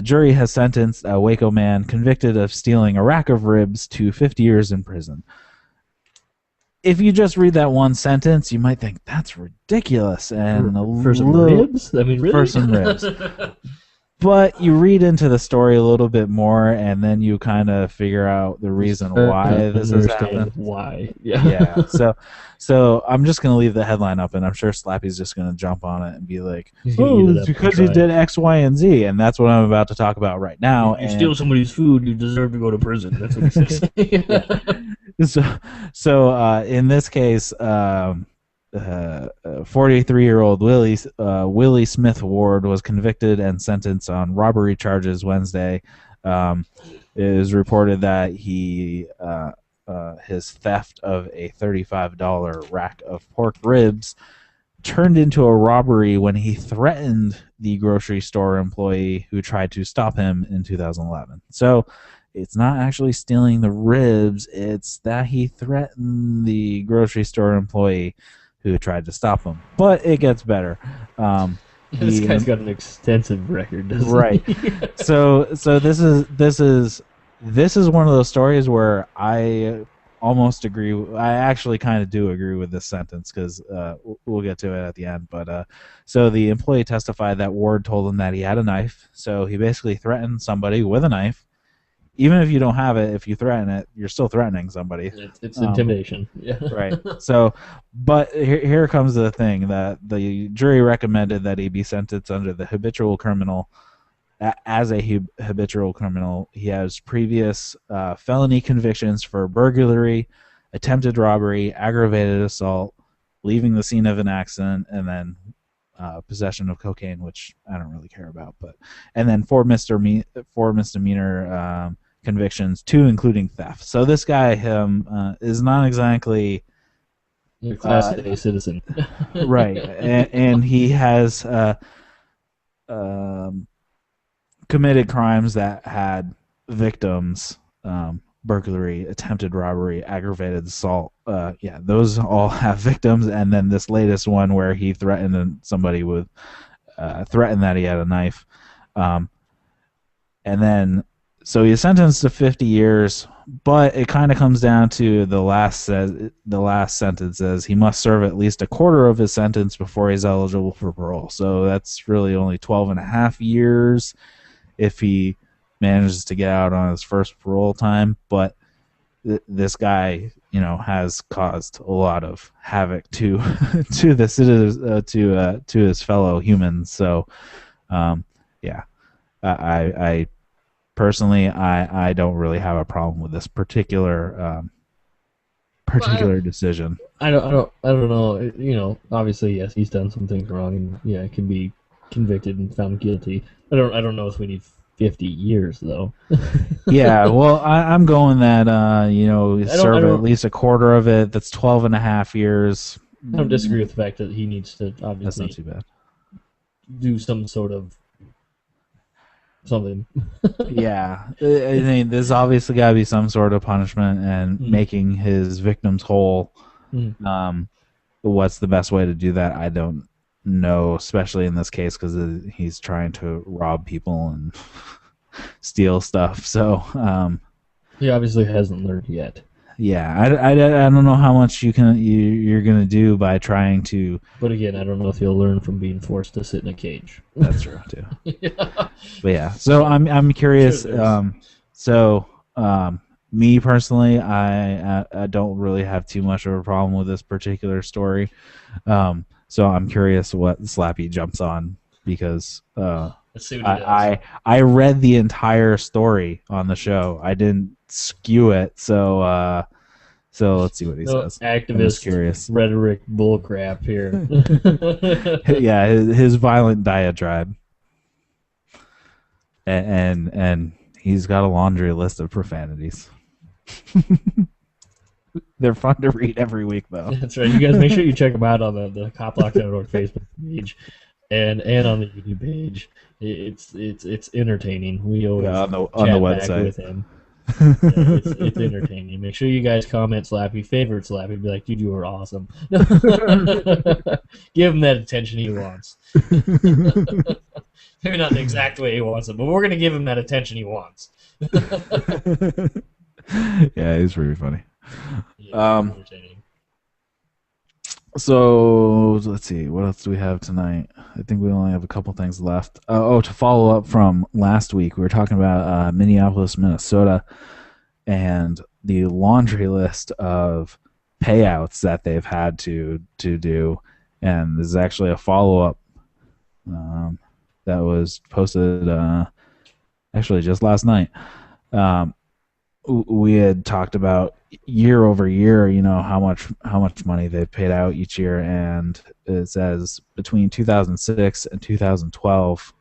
jury has sentenced a Waco man convicted of stealing a rack of ribs to 50 years in prison. If you just read that one sentence, you might think that's ridiculous and for some ribs. I mean, really? For some ribs. But you read into the story a little bit more, and then you kind of figure out the reason why this is happening. Why? Yeah. So I'm just gonna leave the headline up, and I'm sure Slappy's just gonna jump on it and be like, "Oh, it's because you did X, Y, and Z," and that's what I'm about to talk about right now. If you steal somebody's food, you deserve to go to prison. That's what he says. So in this case, 43-year-old Willie Smith Ward was convicted and sentenced on robbery charges Wednesday. It is reported that his theft of a $35 rack of pork ribs turned into a robbery when he threatened the grocery store employee who tried to stop him in 2011. So it's not actually stealing the ribs, it's that he threatened the grocery store employee who tried to stop him. But it gets better. This guy's got an extensive record, doesn't he? So this is one of those stories where I almost agree. I actually kind of do agree with this sentence because we'll get to it at the end. But so the employee testified that Ward told him that he had a knife. So he basically threatened somebody with a knife. Even if you don't have it, if you threaten it, you're still threatening somebody. It's intimidation. Yeah. Right. So, but here comes the thing that the jury recommended that he be sentenced under the habitual criminal. As a habitual criminal, he has previous felony convictions for burglary, attempted robbery, aggravated assault, leaving the scene of an accident, and then possession of cocaine, which I don't really care about. But and then four misdemeanor convictions, 2 including theft. So this guy is not exactly a class A citizen, right, and he has committed crimes that had victims, burglary, attempted robbery, aggravated assault. Yeah, those all have victims. And then this latest one where he threatened somebody with, threatened that he had a knife. And then, so he's sentenced to 50 years, but it kind of comes down to the last sentence says he must serve at least a quarter of his sentence before he's eligible for parole. So that's really only 12 and a half years if he manages to get out on his first parole time. But this guy, has caused a lot of havoc to the citizens, to his fellow humans. So, yeah, I personally, I don't really have a problem with this particular decision. I don't know. Obviously, yes, he's done some things wrong, and yeah, can be convicted and found guilty. I don't know if we need 50 years though. Yeah, well, I'm going that serve at least a quarter of it. That's 12 and a half years. I don't disagree with the fact that he needs to obviously. That's not too bad. Do some sort of something. Yeah, I mean, there's obviously got to be some sort of punishment, and making his victims whole. What's the best way to do that? I don't know, especially in this case because he's trying to rob people and steal stuff. So he obviously hasn't learned yet. Yeah, I don't know how much you're gonna do by trying to. But again, I don't know if he'll learn from being forced to sit in a cage. That's true too. Yeah. But yeah, so I'm curious. Sure, me personally, I don't really have too much of a problem with this particular story. So I'm curious what Slappy jumps on because let's see what he does. I read the entire story on the show. I didn't skew it, so let's see what he says. Activist curious rhetoric bullcrap here. Yeah, his violent diatribe, and he's got a laundry list of profanities. They're fun to read every week, though. That's right. You guys make sure you check them out on the CopBlockRadioShow Facebook page and on the YouTube page. It's entertaining. We always on the website back with him. It's entertaining. Make sure you guys comment Slappy, favorite Slappy, be like, you are awesome. Give him that attention he wants. Maybe not the exact way he wants it, but we're gonna give him that attention he wants. Yeah, he's pretty funny. Entertaining. So let's see, what else do we have tonight? I think we only have a couple things left. To follow up from last week, we were talking about Minneapolis, Minnesota, and the laundry list of payouts that they've had to do. And there's actually a follow up that was posted actually just last night. We had talked about year over year, how much money they've paid out each year, and it says between 2006 and 2012,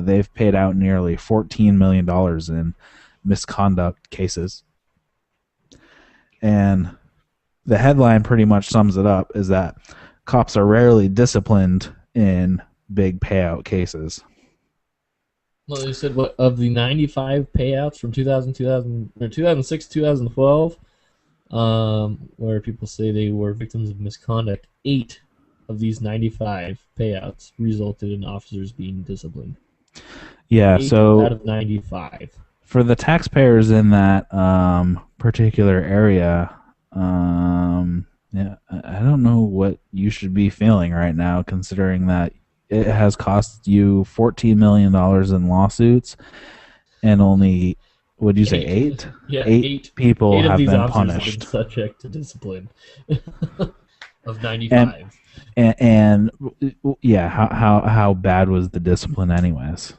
they've paid out nearly $14 million in misconduct cases. And the headline pretty much sums it up: is that cops are rarely disciplined in big payout cases. Well, you said what of the 95 payouts from 2006 2012, where people say they were victims of misconduct, 8 of these 95 payouts resulted in officers being disciplined. Yeah, 8 so out of 95. for the taxpayers in that particular area, yeah, I don't know what you should be feeling right now, considering that it has cost you $14 million in lawsuits, and only, would you say Eight. eight? Yeah, Eight eight. people Eight of have these been officers have been punished, subject to discipline of and 95. and yeah, how bad was the discipline, anyways?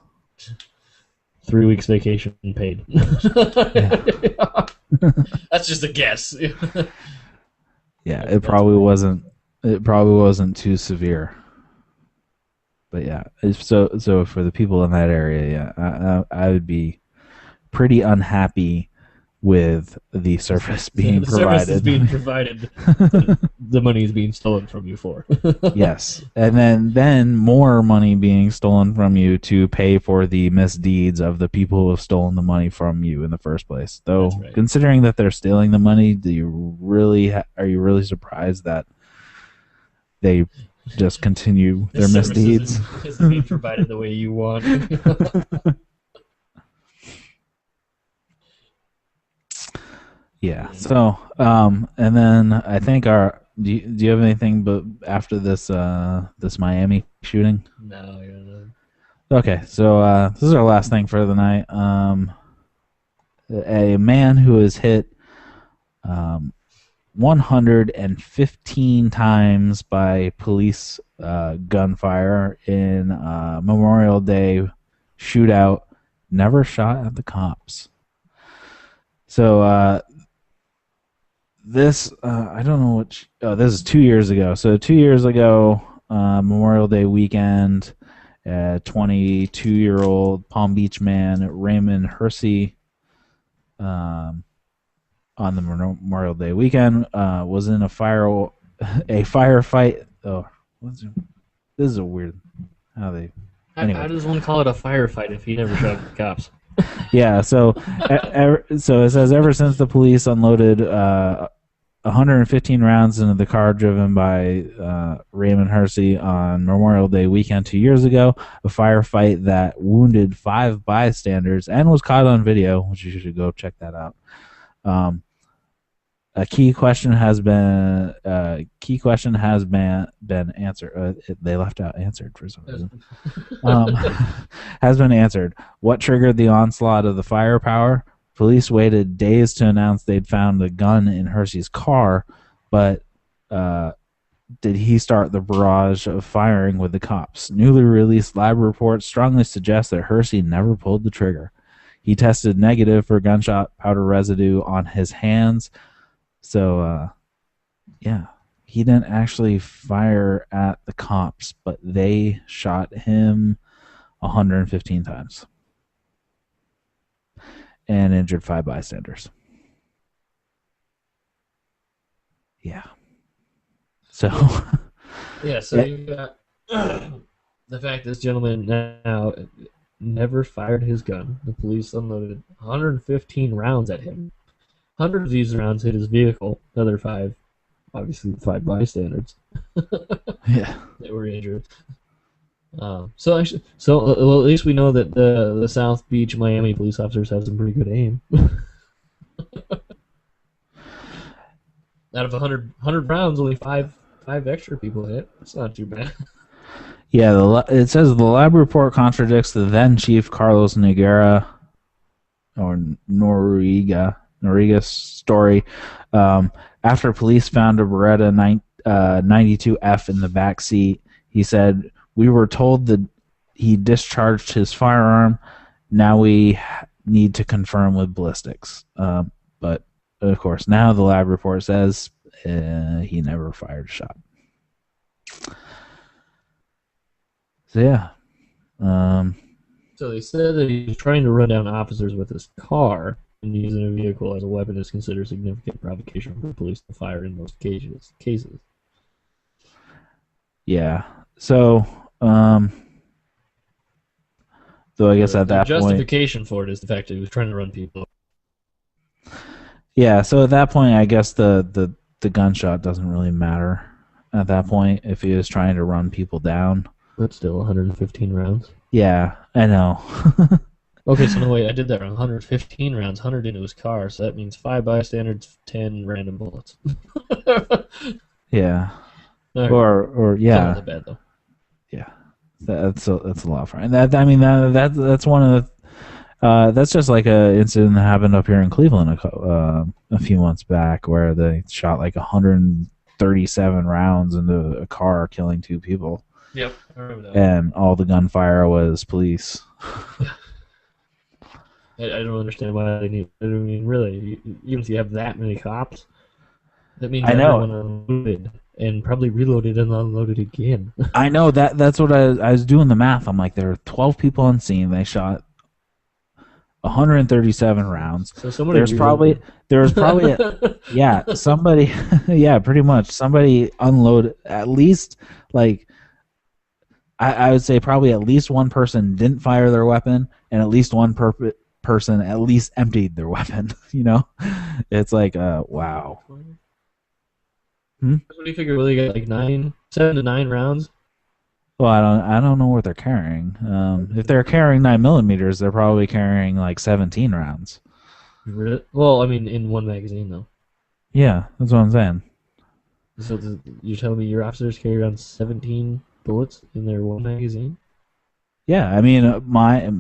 3 weeks vacation paid. Yeah, That's just a guess. yeah, That's right. It probably wasn't too severe. But yeah, so for the people in that area, yeah, I would be pretty unhappy with the service being The service is provided. being provided. The money is being stolen from you for. Yes, and then more money being stolen from you to pay for the misdeeds of the people who have stolen the money from you in the first place. That's Though, right. considering that they're stealing the money, are you really surprised that they just continue The their service misdeeds? isn't being provided the way you want. Yeah. So, and then I think do you have anything but after this Miami shooting? No, you're not. Okay. So, this is our last thing for the night. A man who was hit 115 times by police gunfire in Memorial Day shootout never shot at the cops. So, this I don't know what. This is 2 years ago. So 2 years ago, Memorial Day weekend, 22-year-old Palm Beach man Raymond Hersey, on the Memorial Day weekend, was in a firefight. Oh, this is a weird how they. How does one call it a firefight if he never shot at the cops? Yeah, so so it says ever since the police unloaded 115 rounds into the car driven by Raymond Hersey on Memorial Day weekend 2 years ago, a firefight that wounded 5 bystanders and was caught on video, which you should go check that out. A key question has been answered. They left out answered for some reason. Has been answered. What triggered the onslaught of the firepower? Police waited days to announce they'd found a gun in Hersey's car, but did he start the barrage of firing with the cops? Newly released lab reports strongly suggest that Hersey never pulled the trigger. He tested negative for gunshot powder residue on his hands. So, yeah, he didn't actually fire at the cops, but they shot him 115 times and injured 5 bystanders. Yeah. So. Yeah, so you got the fact this gentleman now never fired his gun. The police unloaded 115 rounds at him. 100 of these rounds hit his vehicle. The other 5, obviously, 5 bystanders. Yeah. They were injured. So at least we know that the South Beach, Miami police officers have some pretty good aim. Out of 100 rounds, only 5 extra people hit. That's not too bad. Yeah, it says the lab report contradicts the then chief Carlos Noriga's story. After police found a Beretta 92F in the back seat, he said, "We were told that he discharged his firearm. Now we need to confirm with ballistics." But of course, now the lab report says he never fired a shot. So yeah. So they said that he was trying to run down officers with his car, and using a vehicle as a weapon is considered significant provocation for police to fire in most cases. Yeah. So, so I guess at The that point, justification for it is the fact that he was trying to run people. yeah. So at that point, I guess the gunshot doesn't really matter. At that point, if he was trying to run people down. But still, 115 rounds. Yeah, I know. Okay, so no wait, I did that wrong. 115 rounds, 100 into his car, so that means 5 bystanders, 10 random bullets. Yeah. Alright, Or still not yeah, that bad though. yeah. That's a lot for, and that I mean that's one of the that's just like a incident that happened up here in Cleveland a few months back where they shot like 137 rounds into a car, killing two people, Yep, I remember that one. and all the gunfire was police. I don't understand why they need. I mean, really, even if you have that many cops, that means I know, everyone unloaded and probably reloaded and unloaded again. I know that's what I was doing the math. I'm like, there are 12 people on scene. They shot 137 rounds. So somebody There's probably reloaded. there's probably a, yeah, somebody yeah, pretty much somebody unloaded at least, like, I would say probably at least one person didn't fire their weapon, and at least one person at least emptied their weapon. It's like, wow. Hmm? What do you figure? Will they get like 7 to 9 rounds? Well, I don't know what they're carrying. If they're carrying 9 millimeters, they're probably carrying like 17 rounds. Well, I mean, in one magazine though. Yeah, that's what I'm saying. So you're telling me your officers carry around 17 bullets in their one magazine? Yeah, my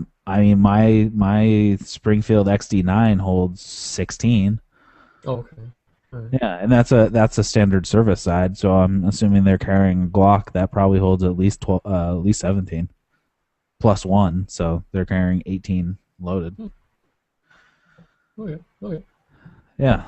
Springfield XD9 holds 16. Oh, okay. All right. Yeah, and that's a standard service side, so I'm assuming they're carrying a Glock that probably holds at least 12, at least 17 plus one, so they're carrying 18 loaded. Okay. Okay. Yeah.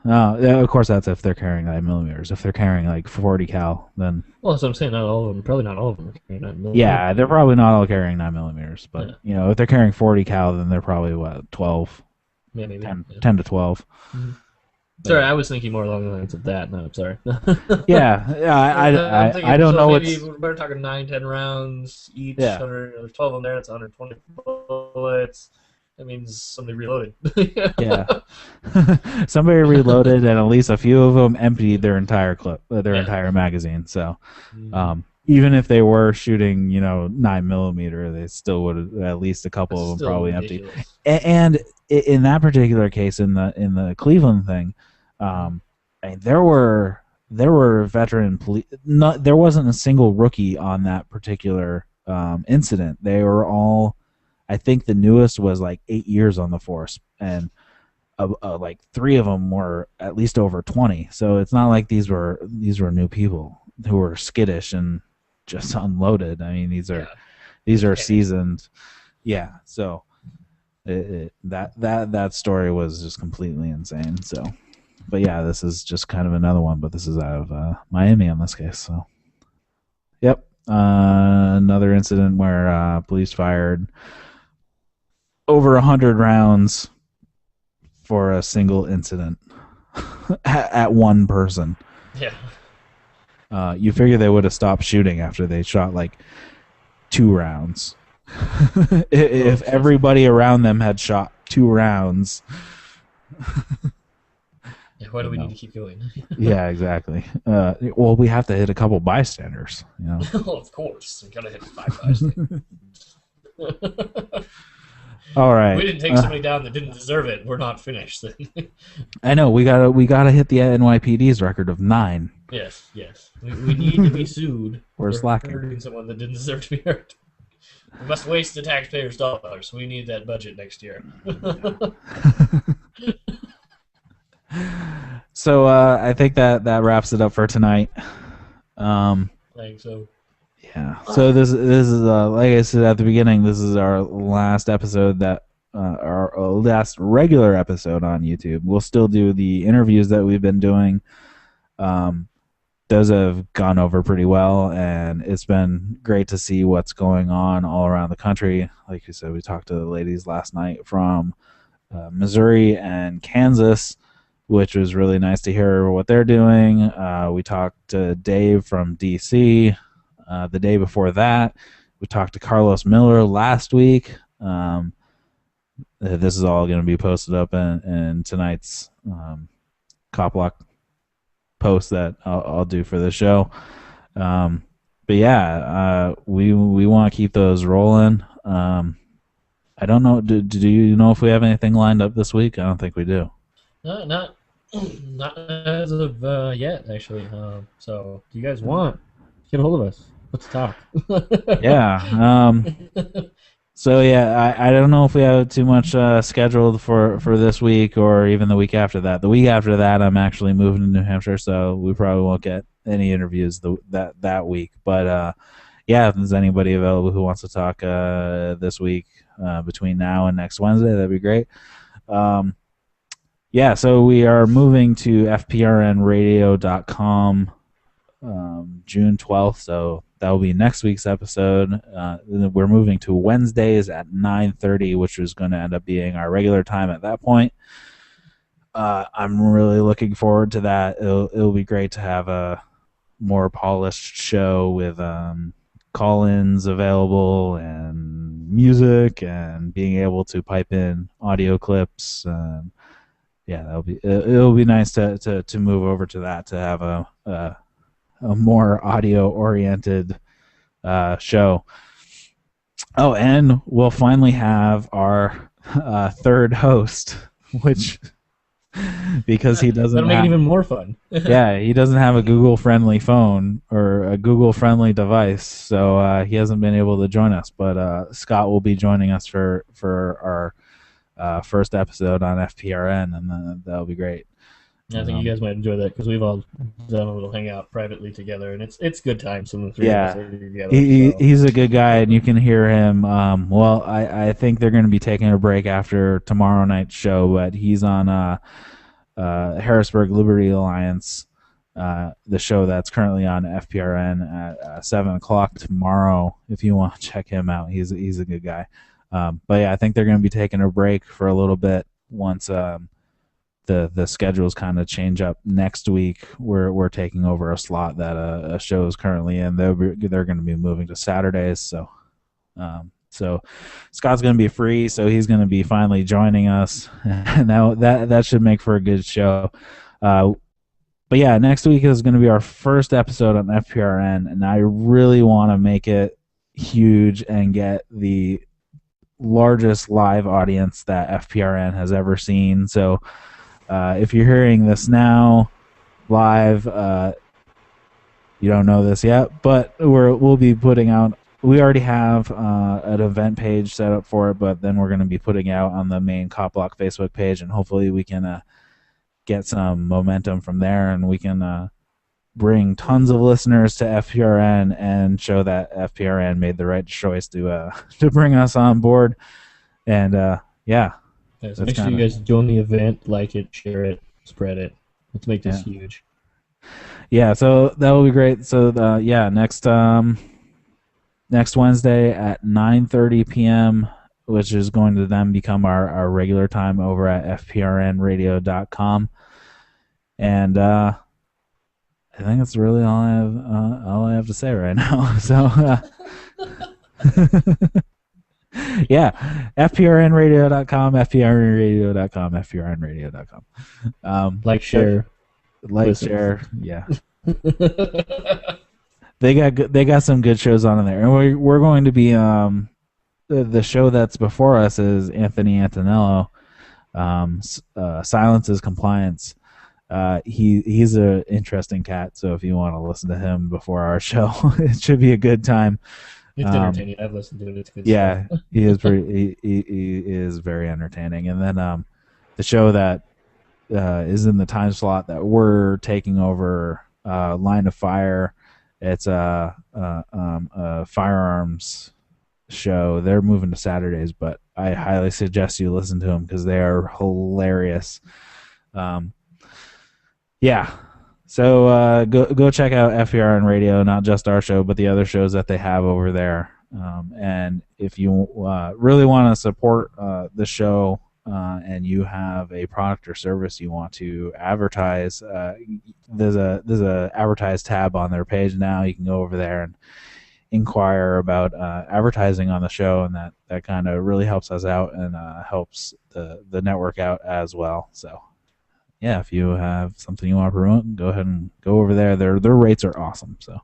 Yeah, of course that's if they're carrying 9 millimeters. If they're carrying like 40 cal, then Well, that's what I'm saying. Not all of them. Probably not all of them are carrying 9 millimeter. yeah, they're probably not all carrying 9 millimeters. But Yeah. if they're carrying 40 cal, then they're probably what, 12, Yeah, maybe. 10, Yeah. 10 to 12. Mm-hmm. But Sorry, yeah, I was thinking more along the lines of that. No, I'm sorry. yeah. I'm I thinking, don't so know maybe what's we're talking 9, 10 rounds each. yeah. 100, there's 12 of them there. That's 120 bullets. That means somebody reloaded. Yeah. Somebody reloaded, and at least a few of them emptied their entire clip, their Yeah. entire magazine. So, Mm-hmm. even if they were shooting, 9 millimeter, they still would have, at least a couple That's of them still probably emptied. ridiculous. And in that particular case, in the Cleveland thing, I mean, there were veteran police. Not, there wasn't a single rookie on that particular incident. They were all. I think the newest was like 8 years on the force, and like three of them were at least over 20. So it's not like these were new people who were skittish and just unloaded. I mean, these are Yeah. these are Panic. seasoned. Yeah. So that story was just completely insane. So, but yeah, this is just kind of another one, but this is out of Miami in this case. So, yep. Another incident where police fired over 100 rounds for a single incident at one person. Yeah. You figure they would have stopped shooting after they shot like 2 rounds. If everybody around them had shot 2 rounds. Yeah, why do we need to keep going? Yeah, exactly. Well, we have to hit a couple bystanders. Oh, of course. We gotta hit 5 bystanders. All right. We didn't take somebody down that didn't deserve it. We're not finished. I know we gotta hit the NYPD's record of 9. Yes, yes. We need to be sued We're for slacking. hurting someone that didn't deserve to be hurt. We must waste the taxpayers' dollars. We need that budget next year. So I think that wraps it up for tonight. Like so. Yeah. So this is like I said at the beginning, this is our last episode our last regular episode on YouTube. We'll still do the interviews that we've been doing. Those have gone over pretty well, and it's been great to see what's going on all around the country. Like you said, we talked to the ladies last night from Missouri and Kansas, which was really nice to hear what they're doing. We talked to Dave from DC the day before that. We talked to Carlos Miller last week. This is all going to be posted up in tonight's CopBlock post that I'll do for the show. But yeah, we want to keep those rolling. I don't know. Do you know if we have anything lined up this week? I don't think we do. Not not as of yet, actually. So, do you guys want? Get a hold of us. Let's talk. Yeah. So yeah, I don't know if we have too much scheduled for this week or even the week after that. The week after that, I'm actually moving to New Hampshire, so we probably won't get any interviews that week. But yeah, if there's anybody available who wants to talk this week between now and next Wednesday, that'd be great. Um, yeah, so we are moving to fprnradio.com June 12th, so that will be next week's episode. We're moving to Wednesdays at 9:30, which is going to end up being our regular time at that point. I'm really looking forward to that. It'll be great to have a more polished show with call-ins available and music and being able to pipe in audio clips. Yeah, it'll be nice to move over to that, to have a more audio oriented show. Oh, and we'll finally have our third host, which because he doesn't That'll make it even more fun. yeah, he doesn't have a Google friendly phone or a Google friendly device, so he hasn't been able to join us. But Scott will be joining us for our first episode on FPRN, and that'll be great. I think you guys might enjoy that because we've all done a little hangout privately together, and it's good times when the three of us Yeah, are together. he's a good guy, and you can hear him. Well, I think they're going to be taking a break after tomorrow night's show, but he's on Harrisburg Liberty Alliance, the show that's currently on FPRN at 7 o'clock tomorrow. If you want to check him out, he's a good guy. But yeah, I think they're going to be taking a break for a little bit once the schedules kind of change up next week. We're taking over a slot that a show is currently in. They're going to be moving to Saturdays, so Scott's going to be free, so he's going to be finally joining us, and that should make for a good show. But yeah, next week is going to be our first episode on FPRN, and I really want to make it huge and get the largest live audience that FPRN has ever seen. So if you're hearing this now live, you don't know this yet, but we'll be putting out. We already have an event page set up for it, but then we're going to be putting out on the main CopBlock Facebook page, and hopefully we can get some momentum from there, and we can bring tons of listeners to FPRN and show that FPRN made the right choice to bring us on board. And yeah. Yeah, so make sure you guys join the event, like it, share it, spread it. Let's make this huge. Yeah, so that will be great. So next Wednesday at 9:30 p.m., which is going to then become our regular time over at fprnradio.com. And I think that's really all I have to say right now. So yeah, fprnradio.com, fprnradio.com, fprnradio.com. Share, share. Yeah. They got some good shows on in there, and we're going to be the show that's before us is Anthony Antonello. Silence is Compliance. He's an interesting cat, so if you want to listen to him before our show, it should be a good time. It's entertaining. I've listened to it. It's good. Yeah, he is he is very entertaining. And then the show that is in the time slot that we're taking over, Line of Fire. It's a firearms show. They're moving to Saturdays, but I highly suggest you listen to them because they are hilarious. Yeah. So go check out FPRN Radio, not just our show, but the other shows that they have over there. And if you really want to support the show and you have a product or service you want to advertise, there's a advertise tab on their page now. You can go over there and inquire about advertising on the show, and that kind of really helps us out and helps the network out as well. So yeah, if you have something you want to promote, go ahead and go over there. Their rates are awesome. So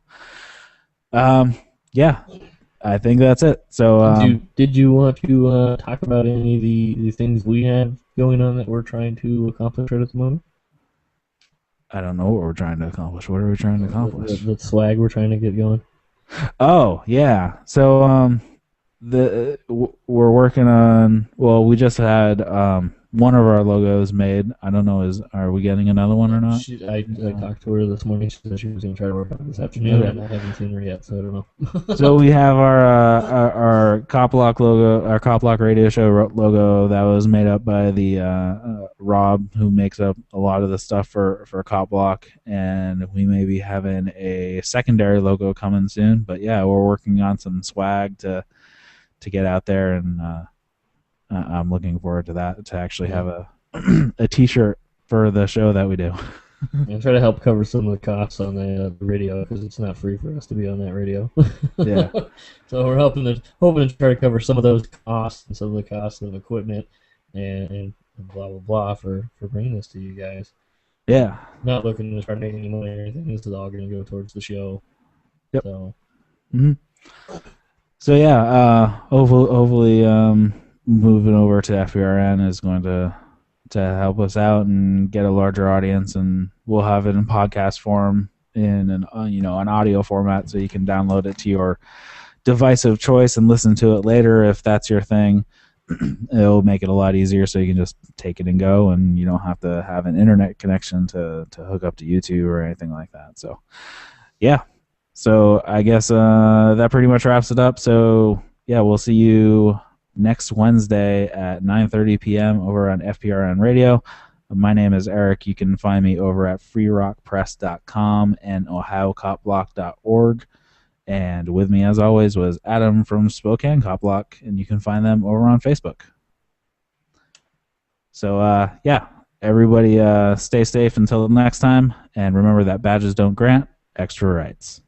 yeah. I think that's it. So Did you want to talk about any of the things we have going on that we're trying to accomplish right at the moment? I don't know what we're trying to accomplish. What are we trying to The, accomplish? the swag we're trying to get going. Oh yeah. So we're working on. Well, we just had one of our logos made. I don't know. Are we getting another one or not? I talked to her this morning. She said she was going to try to work on it this afternoon, Okay. and I haven't seen her yet, so I don't So know. we have our Cop Block logo, our Cop Block Radio Show logo that was made up by the Rob, who makes up a lot of the stuff for Cop Block, and we may be having a secondary logo coming soon. But yeah, we're working on some swag to get out there, and I'm looking forward to that, to actually Yeah. have a a T-shirt for the show that we do. And try to help cover some of the costs on the radio because it's not free for us to be on that radio. Yeah, So we're hoping to try to cover some of those costs and some of the costs of equipment and blah blah blah for bringing this to you guys. yeah, Not looking to try to make any money or anything. This is all going to go towards the show. yep. So hmm So yeah, hopefully, moving over to FBRN is going to help us out and get a larger audience, and we'll have it in podcast form in an an audio format, so you can download it to your device of choice and listen to it later if that's your thing. It'll make it a lot easier, so you can just take it and go, and you don't have to have an internet connection to hook up to YouTube or anything like that. So yeah. So I guess that pretty much wraps it up. So yeah, we'll see you next Wednesday at 9:30 p.m. over on FPRN Radio. My name is Eric. You can find me over at freerockpress.com and ohiocopblock.org. And with me, as always, was Adam from Spokane Cop Block, and you can find them over on Facebook. So yeah, everybody stay safe until next time, and remember that badges don't grant extra rights.